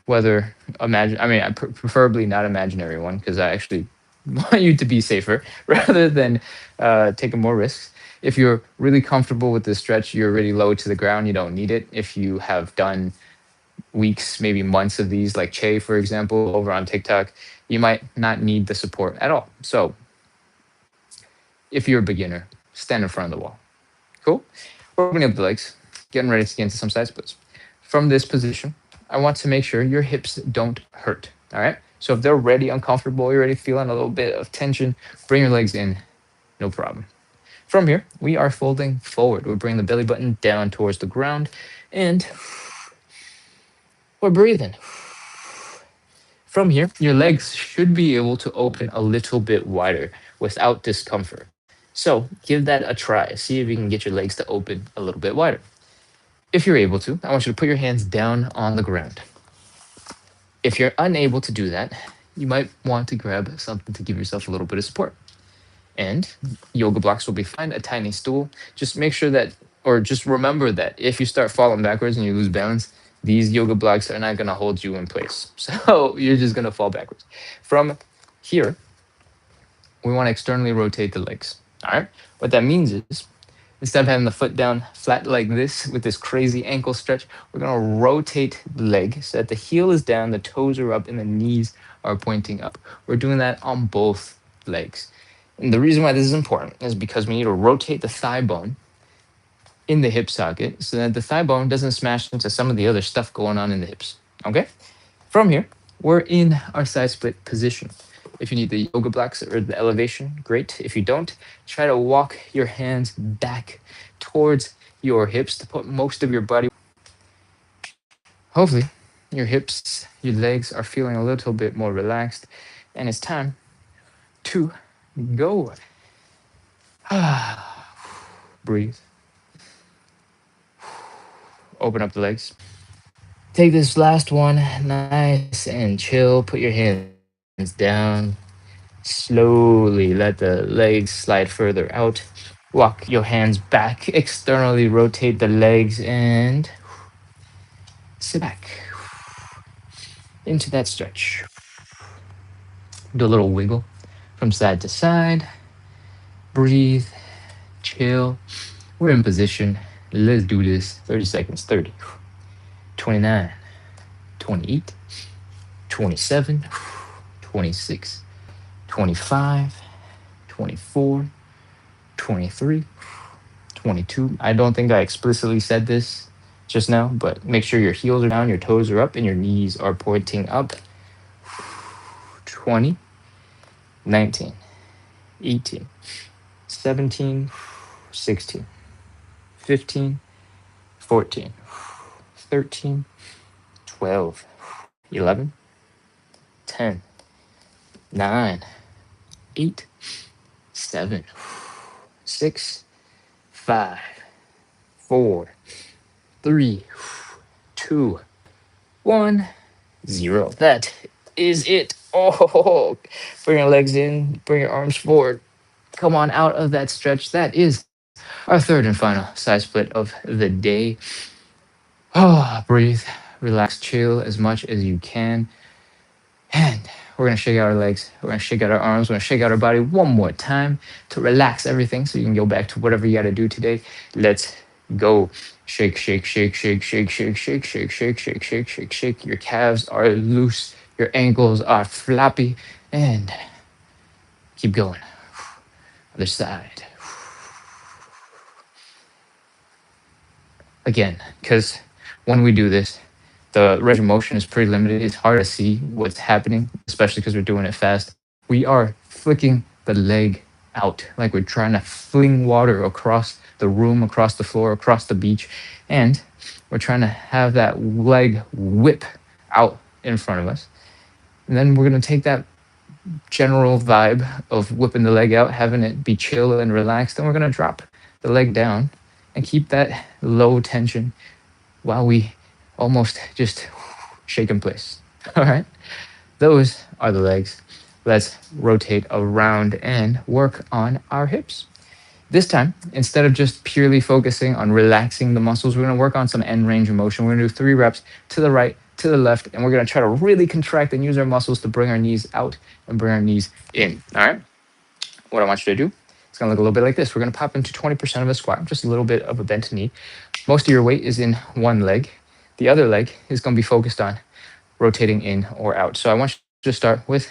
whether preferably not imaginary one, because I actually want you to be safer rather than taking more risks. If you're really comfortable with this stretch, you're really low to the ground, you don't need it. If you have done weeks, maybe months of these, like Che, for example, over on TikTok, you might not need the support at all. So if you're a beginner, stand in front of the wall. Cool? Opening up the legs, getting ready to get into some side splits. From this position, I want to make sure your hips don't hurt. All right. So if they're already uncomfortable, you're already feeling a little bit of tension, bring your legs in, no problem. From here, we are folding forward. We're bringing the belly button down towards the ground and we're breathing. From here, your legs should be able to open a little bit wider without discomfort. So give that a try. See if you can get your legs to open a little bit wider. If you're able to, I want you to put your hands down on the ground. If you're unable to do that, you might want to grab something to give yourself a little bit of support. And yoga blocks will be fine, a tiny stool. Just make sure that, or just remember that if you start falling backwards and you lose balance, these yoga blocks are not going to hold you in place. So you're just going to fall backwards. From here, we want to externally rotate the legs. All right. What that means is instead of having the foot down flat like this with this crazy ankle stretch, we're going to rotate the leg so that the heel is down, the toes are up, and the knees are pointing up. We're doing that on both legs. And the reason why this is important is because we need to rotate the thigh bone in the hip socket so that the thigh bone doesn't smash into some of the other stuff going on in the hips. Okay? From here, we're in our side split position. If you need the yoga blocks or the elevation, great. If you don't, try to walk your hands back towards your hips to put most of your body. Hopefully, your hips, your legs are feeling a little bit more relaxed, and it's time to go. Breathe. Open up the legs. Take this last one nice and chill. Put your hands down. Slowly let the legs slide further out. Walk your hands back. Externally rotate the legs and sit back into that stretch. Do a little wiggle from side to side. Breathe. Chill. We're in position. Let's do this. 30 seconds. 30. 29. 28. 27. 26. 25, 24, 23, 22. I don't think I explicitly said this just now, but make sure your heels are down, your toes are up, and your knees are pointing up. 20, 19, 18, 17, 16, 15, 14, 13, 12, 11, 10, 9, 8, 7, 6, 5, 4, 3, 2, 1, 0. That is it. Oh, bring your legs in, bring your arms forward. Come on out of that stretch. That is our third and final side split of the day. Oh, breathe, relax, chill as much as you can. And we're going to shake out our legs. We're going to shake out our arms. We're going to shake out our body one more time to relax everything so you can go back to whatever you got to do today. Let's go. Shake, shake, shake, shake, shake, shake, shake, shake, shake, shake, shake, shake, shake. Your calves are loose. Your ankles are floppy. And keep going. Other side. Again, because when we do this, the range of motion is pretty limited. It's hard to see what's happening, especially because we're doing it fast. We are flicking the leg out like we're trying to fling water across the room, across the floor, across the beach. And we're trying to have that leg whip out in front of us. And then we're going to take that general vibe of whipping the leg out, having it be chill and relaxed. And we're going to drop the leg down and keep that low tension while we almost just shake in place. All right. Those are the legs. Let's rotate around and work on our hips. This time, instead of just purely focusing on relaxing the muscles, we're going to work on some end range of motion. We're going to do 3 reps to the right, to the left, and we're going to try to really contract and use our muscles to bring our knees out and bring our knees in. All right. What I want you to do, it's going to look a little bit like this. We're going to pop into 20% of a squat, just a little bit of a bent knee. Most of your weight is in one leg. The other leg is going to be focused on rotating in or out. So I want you to start with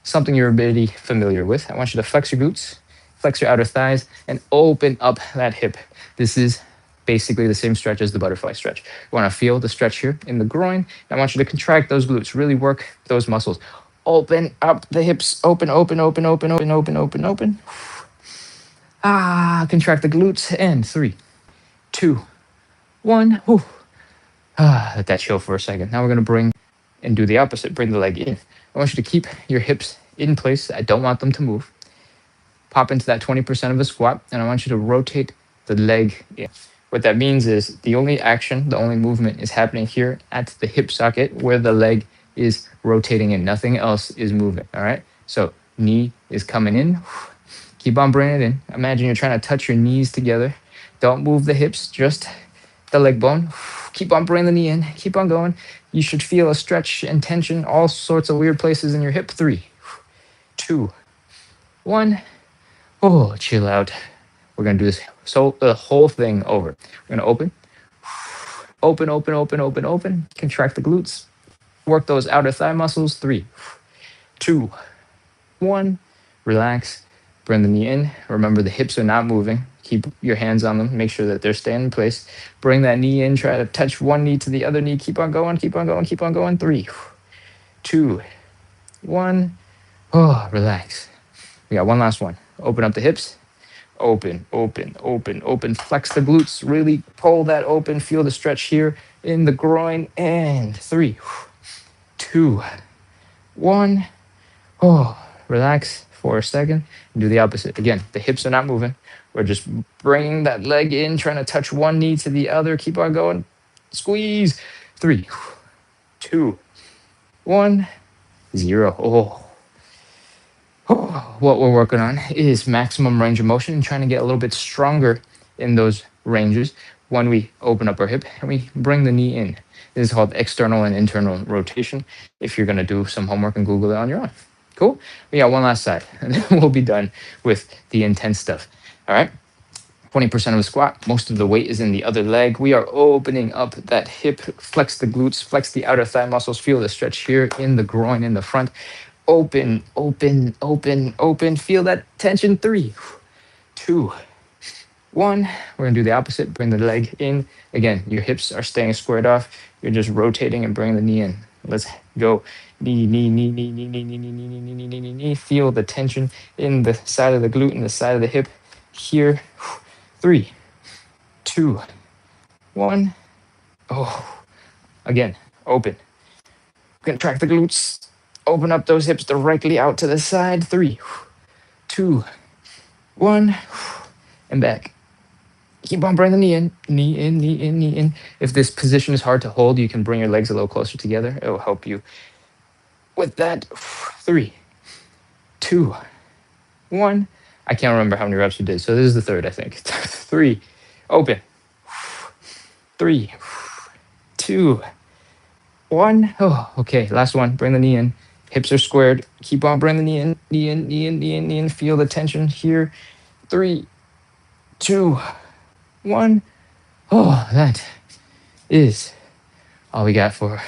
something you're already familiar with. I want you to flex your glutes, flex your outer thighs, and open up that hip. This is basically the same stretch as the butterfly stretch. You want to feel the stretch here in the groin. I want you to contract those glutes, really work those muscles. Open up the hips, open, open, open, open, open, open, open, open. Contract the glutes, and 3, 2, 1. Let that chill for a second. Now we're going to bring and do the opposite. Bring the leg in. I want you to keep your hips in place. I don't want them to move. Pop into that 20% of a squat, and I want you to rotate the leg in. What that means is the only action, the only movement is happening here at the hip socket where the leg is rotating in. Nothing else is moving. All right. So knee is coming in. Keep on bringing it in. Imagine you're trying to touch your knees together. Don't move the hips, just the leg bone. Keep on bringing the knee in. Keep on going. You should feel a stretch and tension, all sorts of weird places in your hip. 3, 2, 1. Oh, chill out. We're going to do this so the whole thing over. We're going to open, open, open, open, open. Contract the glutes. Work those outer thigh muscles. 3, 2, 1. Relax. Bring the knee in. Remember, the hips are not moving. Keep your hands on them. Make sure that they're staying in place. Bring that knee in. Try to touch one knee to the other knee. Keep on going. Keep on going. Keep on going. 3, 2, 1. Oh, relax. We got one last one. Open up the hips. Open, open, open, open. Flex the glutes. Really pull that open. Feel the stretch here in the groin. And 3, 2, 1. Oh, relax for a second and do the opposite. Again, the hips are not moving. We're just bringing that leg in, trying to touch one knee to the other. Keep on going. Squeeze. 3, 2, 1, 0. What we're working on is maximum range of motion and trying to get a little bit stronger in those ranges when we open up our hip and we bring the knee in. This is called external and internal rotation. If you're going to do some homework and Google it on your own. Cool. We got one last side and then we'll be done with the intense stuff. All right. 20% of a squat. Most of the weight is in the other leg. We are opening up that hip, flex the glutes, flex the outer thigh muscles. Feel the stretch here in the groin in the front. Open, open, open, open. Feel that tension. 3, 2, 1. We're going to do the opposite. Bring the leg in. Again, your hips are staying squared off. You're just rotating and bringing the knee in. Let's go. Knee, knee, knee, knee, knee, knee, knee, knee, knee, knee, knee, knee, knee, knee. Feel the tension in the side of the glute and the side of the hip here. 3, 2, 1. Oh, again, open. Contract the glutes. Open up those hips directly out to the side. 3, 2, 1. And back. Keep on bringing the knee in. Knee in, knee in, knee in. If this position is hard to hold, you can bring your legs a little closer together. It will help you with that. 3, 2, 1. I can't remember how many reps you did, so this is the third, I think. 3, open. 3, 2, 1. Oh, okay, last one. Bring the knee in. Hips are squared. Keep on bringing the knee in, knee in, knee in, knee in, knee in. Feel the tension here. 3, 2, 1. Oh, that is all we got for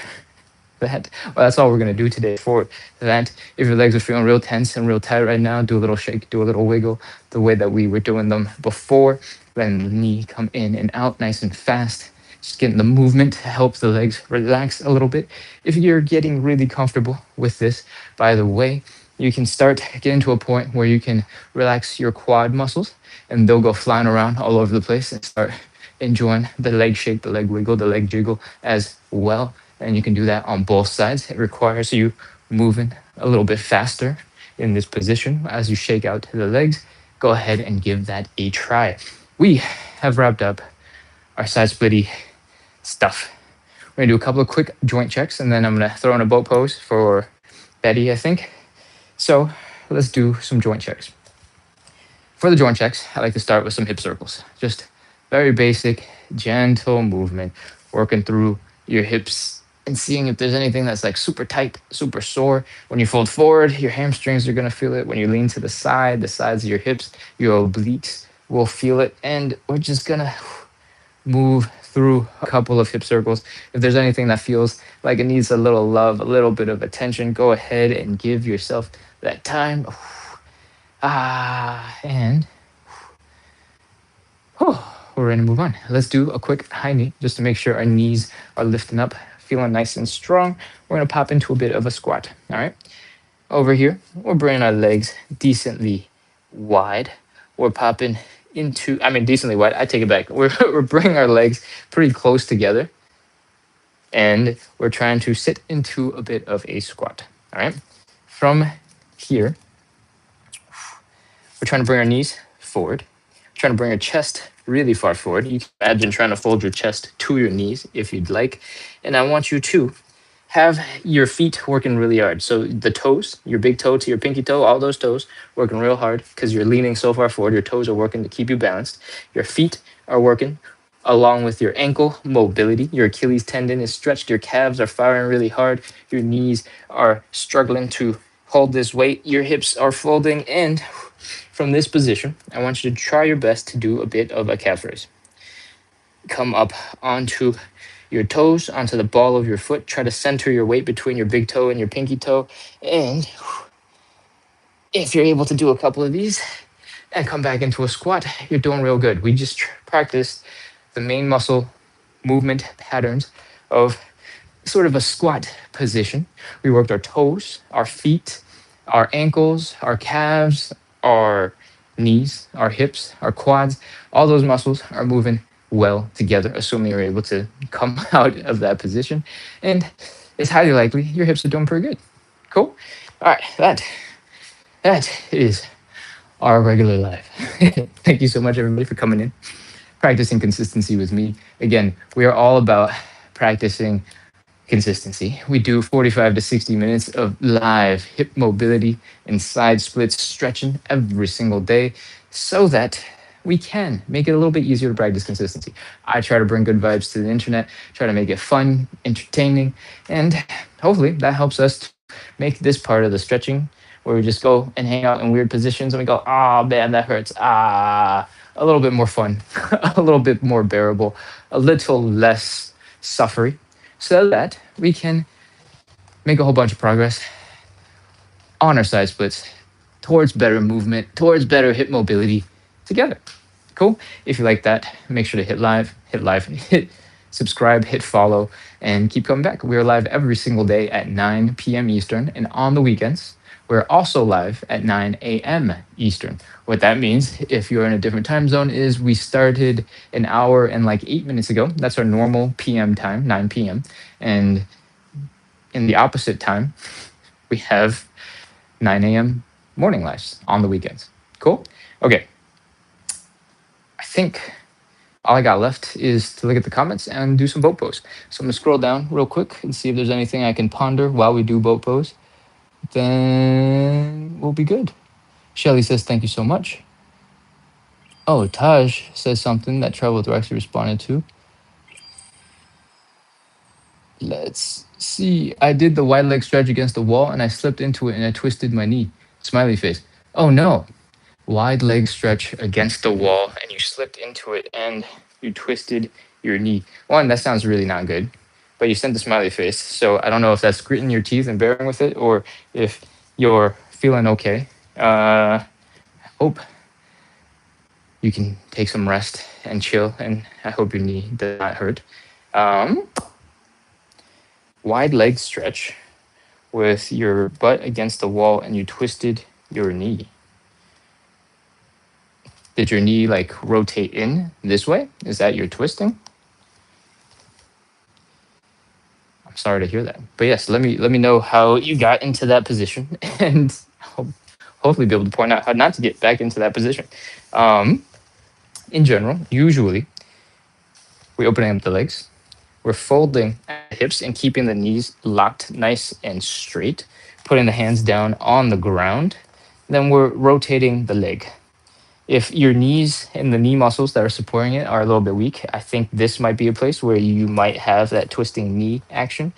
that. Well, that's all we're going to do today for that. If your legs are feeling real tense and real tight right now, do a little shake, do a little wiggle the way that we were doing them before. Letting the knee come in and out nice and fast. Just getting the movement to help the legs relax a little bit. If you're getting really comfortable with this, by the way, you can start getting to a point where you can relax your quad muscles and they'll go flying around all over the place and start enjoying the leg shake, the leg wiggle, the leg jiggle as well. And you can do that on both sides. It requires you moving a little bit faster in this position as you shake out the legs. Go ahead and give that a try. We have wrapped up our side splitty stuff. We're gonna do a couple of quick joint checks and then I'm gonna throw in a boat pose for Betty, I think. So let's do some joint checks. For the joint checks, I like to start with some hip circles. Just very basic, gentle movement, working through your hips and seeing if there's anything that's like super tight, super sore. When you fold forward, your hamstrings are gonna feel it. When you lean to the sides of your hips, your obliques will feel it. And we're just gonna move through a couple of hip circles. If there's anything that feels like it needs a little love, a little bit of attention, go ahead and give yourself that time. And we're ready to move on. Let's do a quick high knee just to make sure our knees are lifting up, feeling nice and strong. We're gonna pop into a bit of a squat, all right? Over here, we're bringing our legs decently wide. We're popping into, decently wide. I take it back. We're bringing our legs pretty close together and we're trying to sit into a bit of a squat, all right? From here, we're trying to bring our knees forward. We're trying to bring our chest really far forward. You can imagine trying to fold your chest to your knees if you'd like. And I want you to have your feet working really hard. So the toes, your big toe to your pinky toe, all those toes working real hard because you're leaning so far forward. Your toes are working to keep you balanced. Your feet are working along with your ankle mobility. Your Achilles tendon is stretched. Your calves are firing really hard. Your knees are struggling to hold this weight. Your hips are folding. And from this position, I want you to try your best to do a bit of a calf raise. Come up onto your toes, onto the ball of your foot. Try to center your weight between your big toe and your pinky toe. And if you're able to do a couple of these and come back into a squat, you're doing real good. We just practiced the main muscle movement patterns of sort of a squat position. We worked our toes, our feet, our ankles, our calves, our knees, our hips, our quads. All those muscles are moving well together, assuming you're able to come out of that position. And it's highly likely your hips are doing pretty good. Cool. All right, that is our regular life. Thank you so much, everybody, for coming in, practicing consistency with me. Again, we are all about practicing consistency. We do 45 to 60 minutes of live hip mobility and side splits stretching every single day so that we can make it a little bit easier to practice consistency. I try to bring good vibes to the internet, try to make it fun, entertaining, and hopefully that helps us to make this part of the stretching where we just go and hang out in weird positions and we go, oh man, that hurts. A little bit more fun, a little bit more bearable, a little less suffering, so that we can make a whole bunch of progress on our side splits towards better movement, towards better hip mobility together. Cool. If you like that, make sure to hit live, hit subscribe, hit follow, and keep coming back. We are live every single day at 9 p.m. Eastern, and on the weekends, we're also live at 9 a.m. Eastern. What that means, if you're in a different time zone, is we started an hour and like 8 minutes ago. That's our normal PM time, 9 p.m. And in the opposite time, we have 9 a.m. morning lives on the weekends. Cool? Okay. I think all I got left is to look at the comments and do some boat pose. So I'm gonna scroll down real quick and see if there's anything I can ponder while we do boat pose. Then we'll be good. Shelly says, thank you so much. Oh, Taj says something that Travel with Rexy responded to. Let's see. I did the wide leg stretch against the wall and I slipped into it and I twisted my knee. Smiley face. Oh no. Wide leg stretch against the wall and you slipped into it and you twisted your knee. One, that sounds really not good, but you sent the smiley face. So I don't know if that's gritting your teeth and bearing with it or if you're feeling okay. Hope you can take some rest and chill, and I hope your knee does not hurt. Wide leg stretch with your butt against the wall and you twisted your knee. Did your knee like rotate in this way? Is that your twisting? I'm sorry to hear that. But yes, let me know how you got into that position and I'll hopefully be able to point out how not to get back into that position. In general, usually we're opening up the legs. We're folding at the hips and keeping the knees locked nice and straight, putting the hands down on the ground. Then we're rotating the leg. If your knees and the knee muscles that are supporting it are a little bit weak, I think this might be a place where you might have that twisting knee action.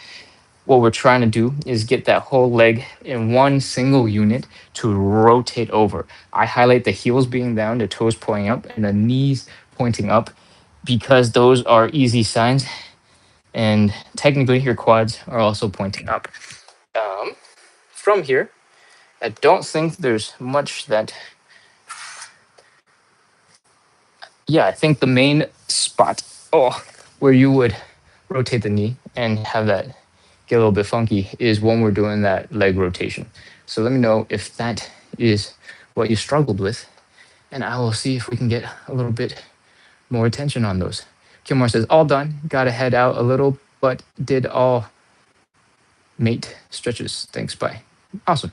What we're trying to do is get that whole leg in one single unit to rotate over. I highlight the heels being down, the toes pointing up, and the knees pointing up because those are easy signs. And technically, your quads are also pointing up. From here, I don't think there's much that. Yeah, I think the main spot, where you would rotate the knee and have that get a little bit funky is when we're doing that leg rotation. So let me know if that is what you struggled with, and I will see if we can get a little bit more attention on those. Kilmore says, all done. Got to head out a little, but did all mate stretches. Thanks, bye. Awesome.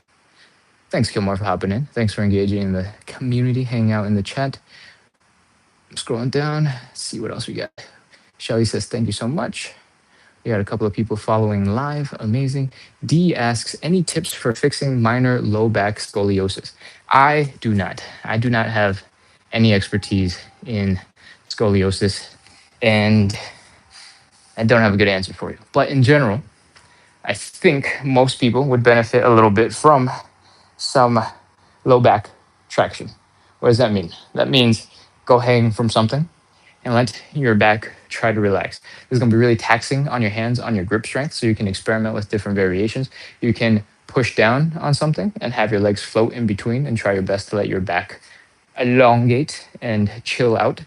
Thanks, Kilmore, for hopping in. Thanks for engaging in the community, hanging out in the chat. I'm scrolling down, see what else we got. Shelly says, thank you so much. We got a couple of people following live. Amazing. D asks, any tips for fixing minor low back scoliosis? I do not. I do not have any expertise in scoliosis, and I don't have a good answer for you. But in general, I think most people would benefit a little bit from some low back traction. What does that mean? That means go hang from something and let your back try to relax. This is going to be really taxing on your hands, on your grip strength, so you can experiment with different variations. You can push down on something and have your legs float in between and try your best to let your back elongate and chill out.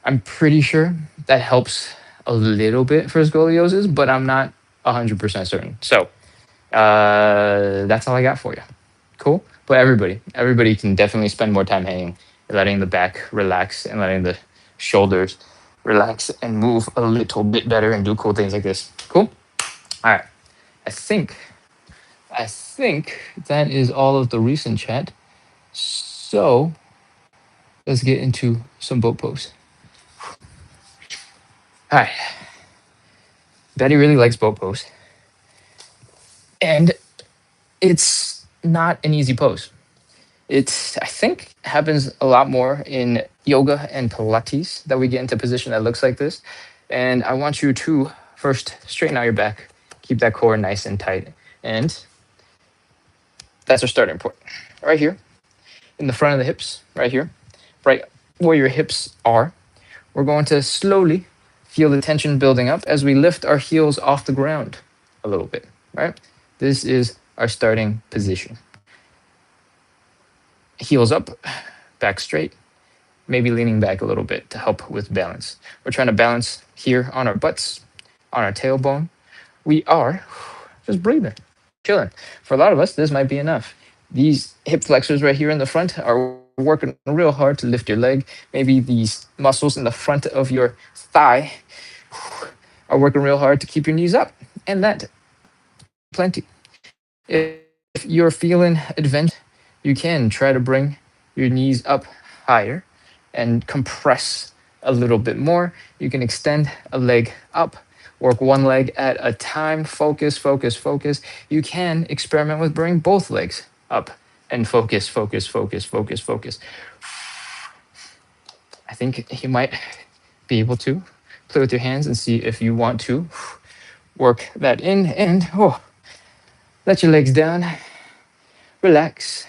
I'm pretty sure that helps a little bit for scoliosis, but I'm not 100% certain. So that's all I got for you. Cool. But everybody can definitely spend more time hanging, letting the back relax and letting the shoulders relax and move a little bit better and do cool things like this. Cool. All right. I think I think that is all of the recent chat. So let's get into some boat pose. All right. Betty really likes boat pose, and it's not an easy pose. It's, I think, happens a lot more in yoga and Pilates that we get into a position that looks like this. And I want you to first straighten out your back, keep that core nice and tight. And that's our starting point. Right here, in the front of the hips, right here, right where your hips are. We're going to slowly feel the tension building up as we lift our heels off the ground a little bit, right? This is our starting position. Heels up, back straight, maybe leaning back a little bit to help with balance. We're trying to balance here on our butts, on our tailbone. We are just breathing, chilling. For a lot of us, this might be enough. These hip flexors right here in the front are working real hard to lift your leg. Maybe these muscles in the front of your thigh are working real hard to keep your knees up. And that, plenty. If you're feeling adventurous, you can try to bring your knees up higher and compress a little bit more. You can extend a leg up, work one leg at a time, focus, focus, focus. You can experiment with bringing both legs up and focus, focus, focus, focus, focus. I think you might be able to play with your hands and see if you want to work that in and let your legs down, relax.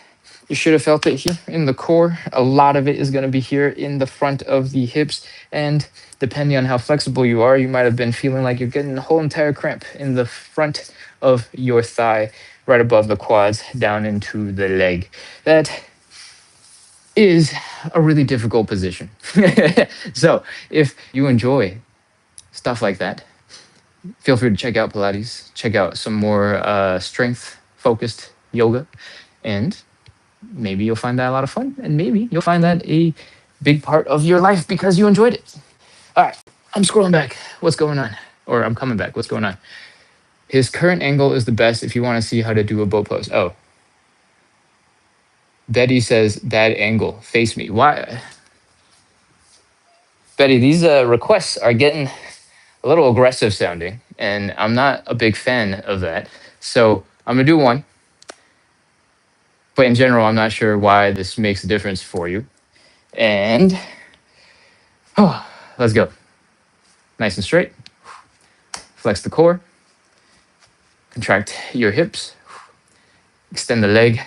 You should have felt it here in the core. A lot of it is going to be here in the front of the hips. And depending on how flexible you are, you might have been feeling like you're getting a whole entire cramp in the front of your thigh, right above the quads, down into the leg. That is a really difficult position. So if you enjoy stuff like that, feel free to check out Pilates, check out some more strength focused yoga, and maybe you'll find that a lot of fun, and maybe you'll find that a big part of your life because you enjoyed it. All right, I'm scrolling back. What's going on? Or I'm coming back. What's going on? His current angle is the best if you want to see how to do a boat pose. Oh, Betty says that angle. Face me. Why? Betty, these requests are getting a little aggressive sounding, and I'm not a big fan of that. So I'm gonna do one. But in general, I'm not sure why this makes a difference for you. And let's go. Nice and straight. Flex the core. Contract your hips. Extend the leg,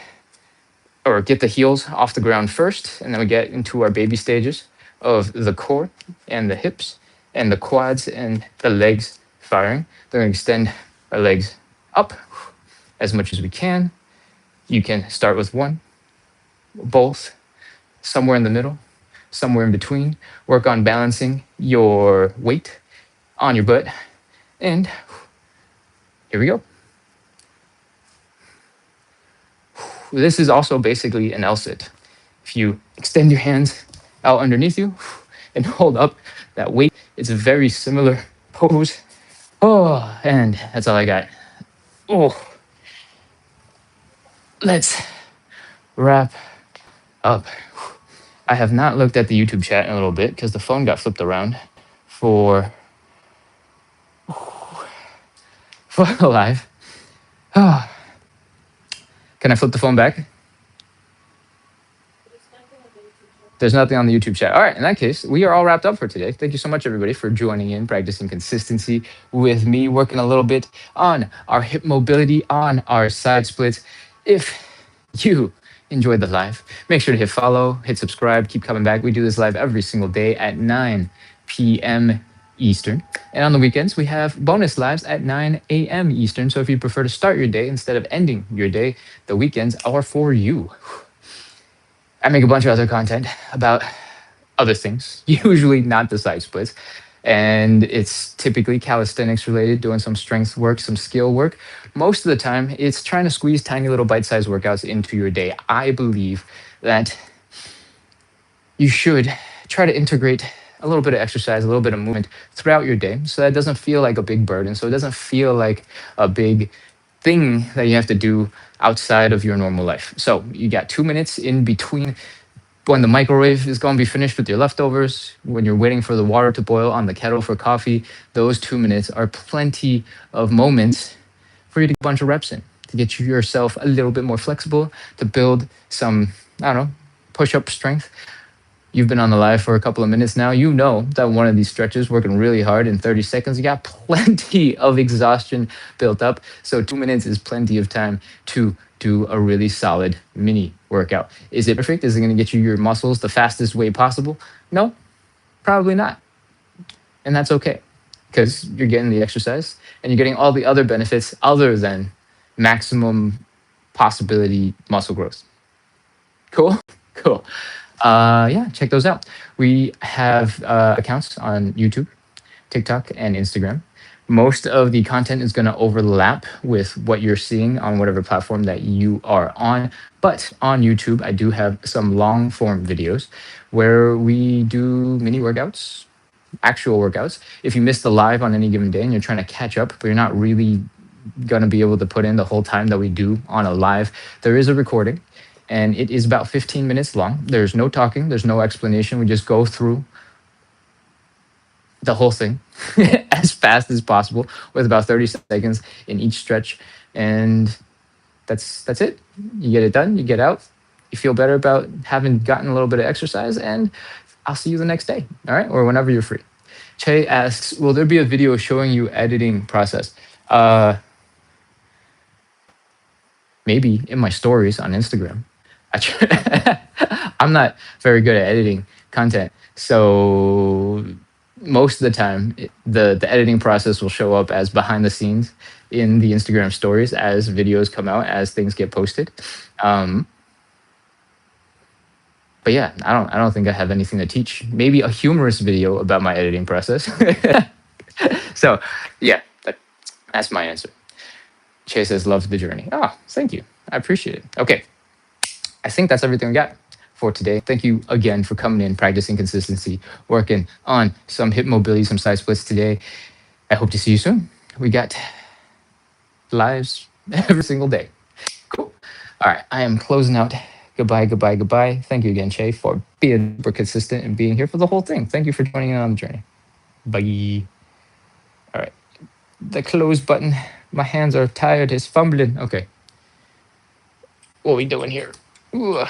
or get the heels off the ground first. And then we get into our baby stages of the core and the hips and the quads and the legs firing. Then we extend our legs up as much as we can. You can start with one, both, somewhere in the middle, somewhere in between. Work on balancing your weight on your butt. And here we go. This is also basically an L-sit. If you extend your hands out underneath you and hold up that weight, it's a very similar pose. And that's all I got. Let's wrap up. I have not looked at the YouTube chat in a little bit because the phone got flipped around for for live. Oh, can I flip the phone back? There's nothing on the YouTube chat. All right, in that case, we are all wrapped up for today. Thank you so much, everybody, for joining in, practicing consistency with me, working a little bit on our hip mobility, on our side splits. If you enjoyed the live, make sure to hit follow, hit subscribe, keep coming back. We do this live every single day at 9 p.m. Eastern. And on the weekends, we have bonus lives at 9 a.m. Eastern. So if you prefer to start your day instead of ending your day, the weekends are for you. I make a bunch of other content about other things, usually not the side splits. And it's typically calisthenics related, doing some strength work, some skill work. Most of the time, it's trying to squeeze tiny little bite sized workouts into your day. I believe that you should try to integrate a little bit of exercise, a little bit of movement throughout your day so that doesn't feel like a big burden. So it doesn't feel like a big thing that you have to do outside of your normal life. So you got 2 minutes in between when the microwave is going to be finished with your leftovers, when you're waiting for the water to boil on the kettle for coffee. Those 2 minutes are plenty of moments for you to get a bunch of reps in, to get yourself a little bit more flexible, to build some, I don't know, push up strength. You've been on the live for a couple of minutes now. You know that one of these stretches, working really hard in 30 seconds, you got plenty of exhaustion built up. So 2 minutes is plenty of time to do a really solid mini workout. Is it perfect? Is it going to get you your muscles the fastest way possible? No, probably not. And that's okay because you're getting the exercise and you're getting all the other benefits other than maximum possibility muscle growth. Cool? Cool. Yeah, check those out. We have accounts on YouTube, TikTok, and Instagram. Most of the content is going to overlap with what you're seeing on whatever platform that you are on. But on YouTube, I do have some long form videos where we do mini workouts, actual workouts. If you miss the live on any given day and you're trying to catch up, but you're not really going to be able to put in the whole time that we do on a live, there is a recording and it is about 15 minutes long. There's no talking, there's no explanation. We just go through the whole thing as fast as possible with about 30 seconds in each stretch. And that's it. You get it done, you get out, you feel better about having gotten a little bit of exercise, and I'll see you the next day, all right? Or whenever you're free. Che asks, will there be a video showing you editing process? Maybe in my stories on Instagram. I'm not very good at editing content. So most of the time, the editing process will show up as behind the scenes in the Instagram stories as videos come out, as things get posted. But yeah, I don't think I have anything to teach. Maybe a humorous video about my editing process. So yeah, that's my answer. Che says, love the journey. Oh, thank you. I appreciate it. Okay. I think that's everything we got for today. Thank you again for coming in, practicing consistency, working on some hip mobility, some side splits today. I hope to see you soon. We got lives every single day. Cool. All right. I am closing out. Goodbye, goodbye, goodbye. Thank you again, Che, for being super consistent and being here for the whole thing. Thank you for joining in on the journey. Bye. All right. The close button. My hands are tired. It's fumbling. Okay. What are we doing here? Ooh.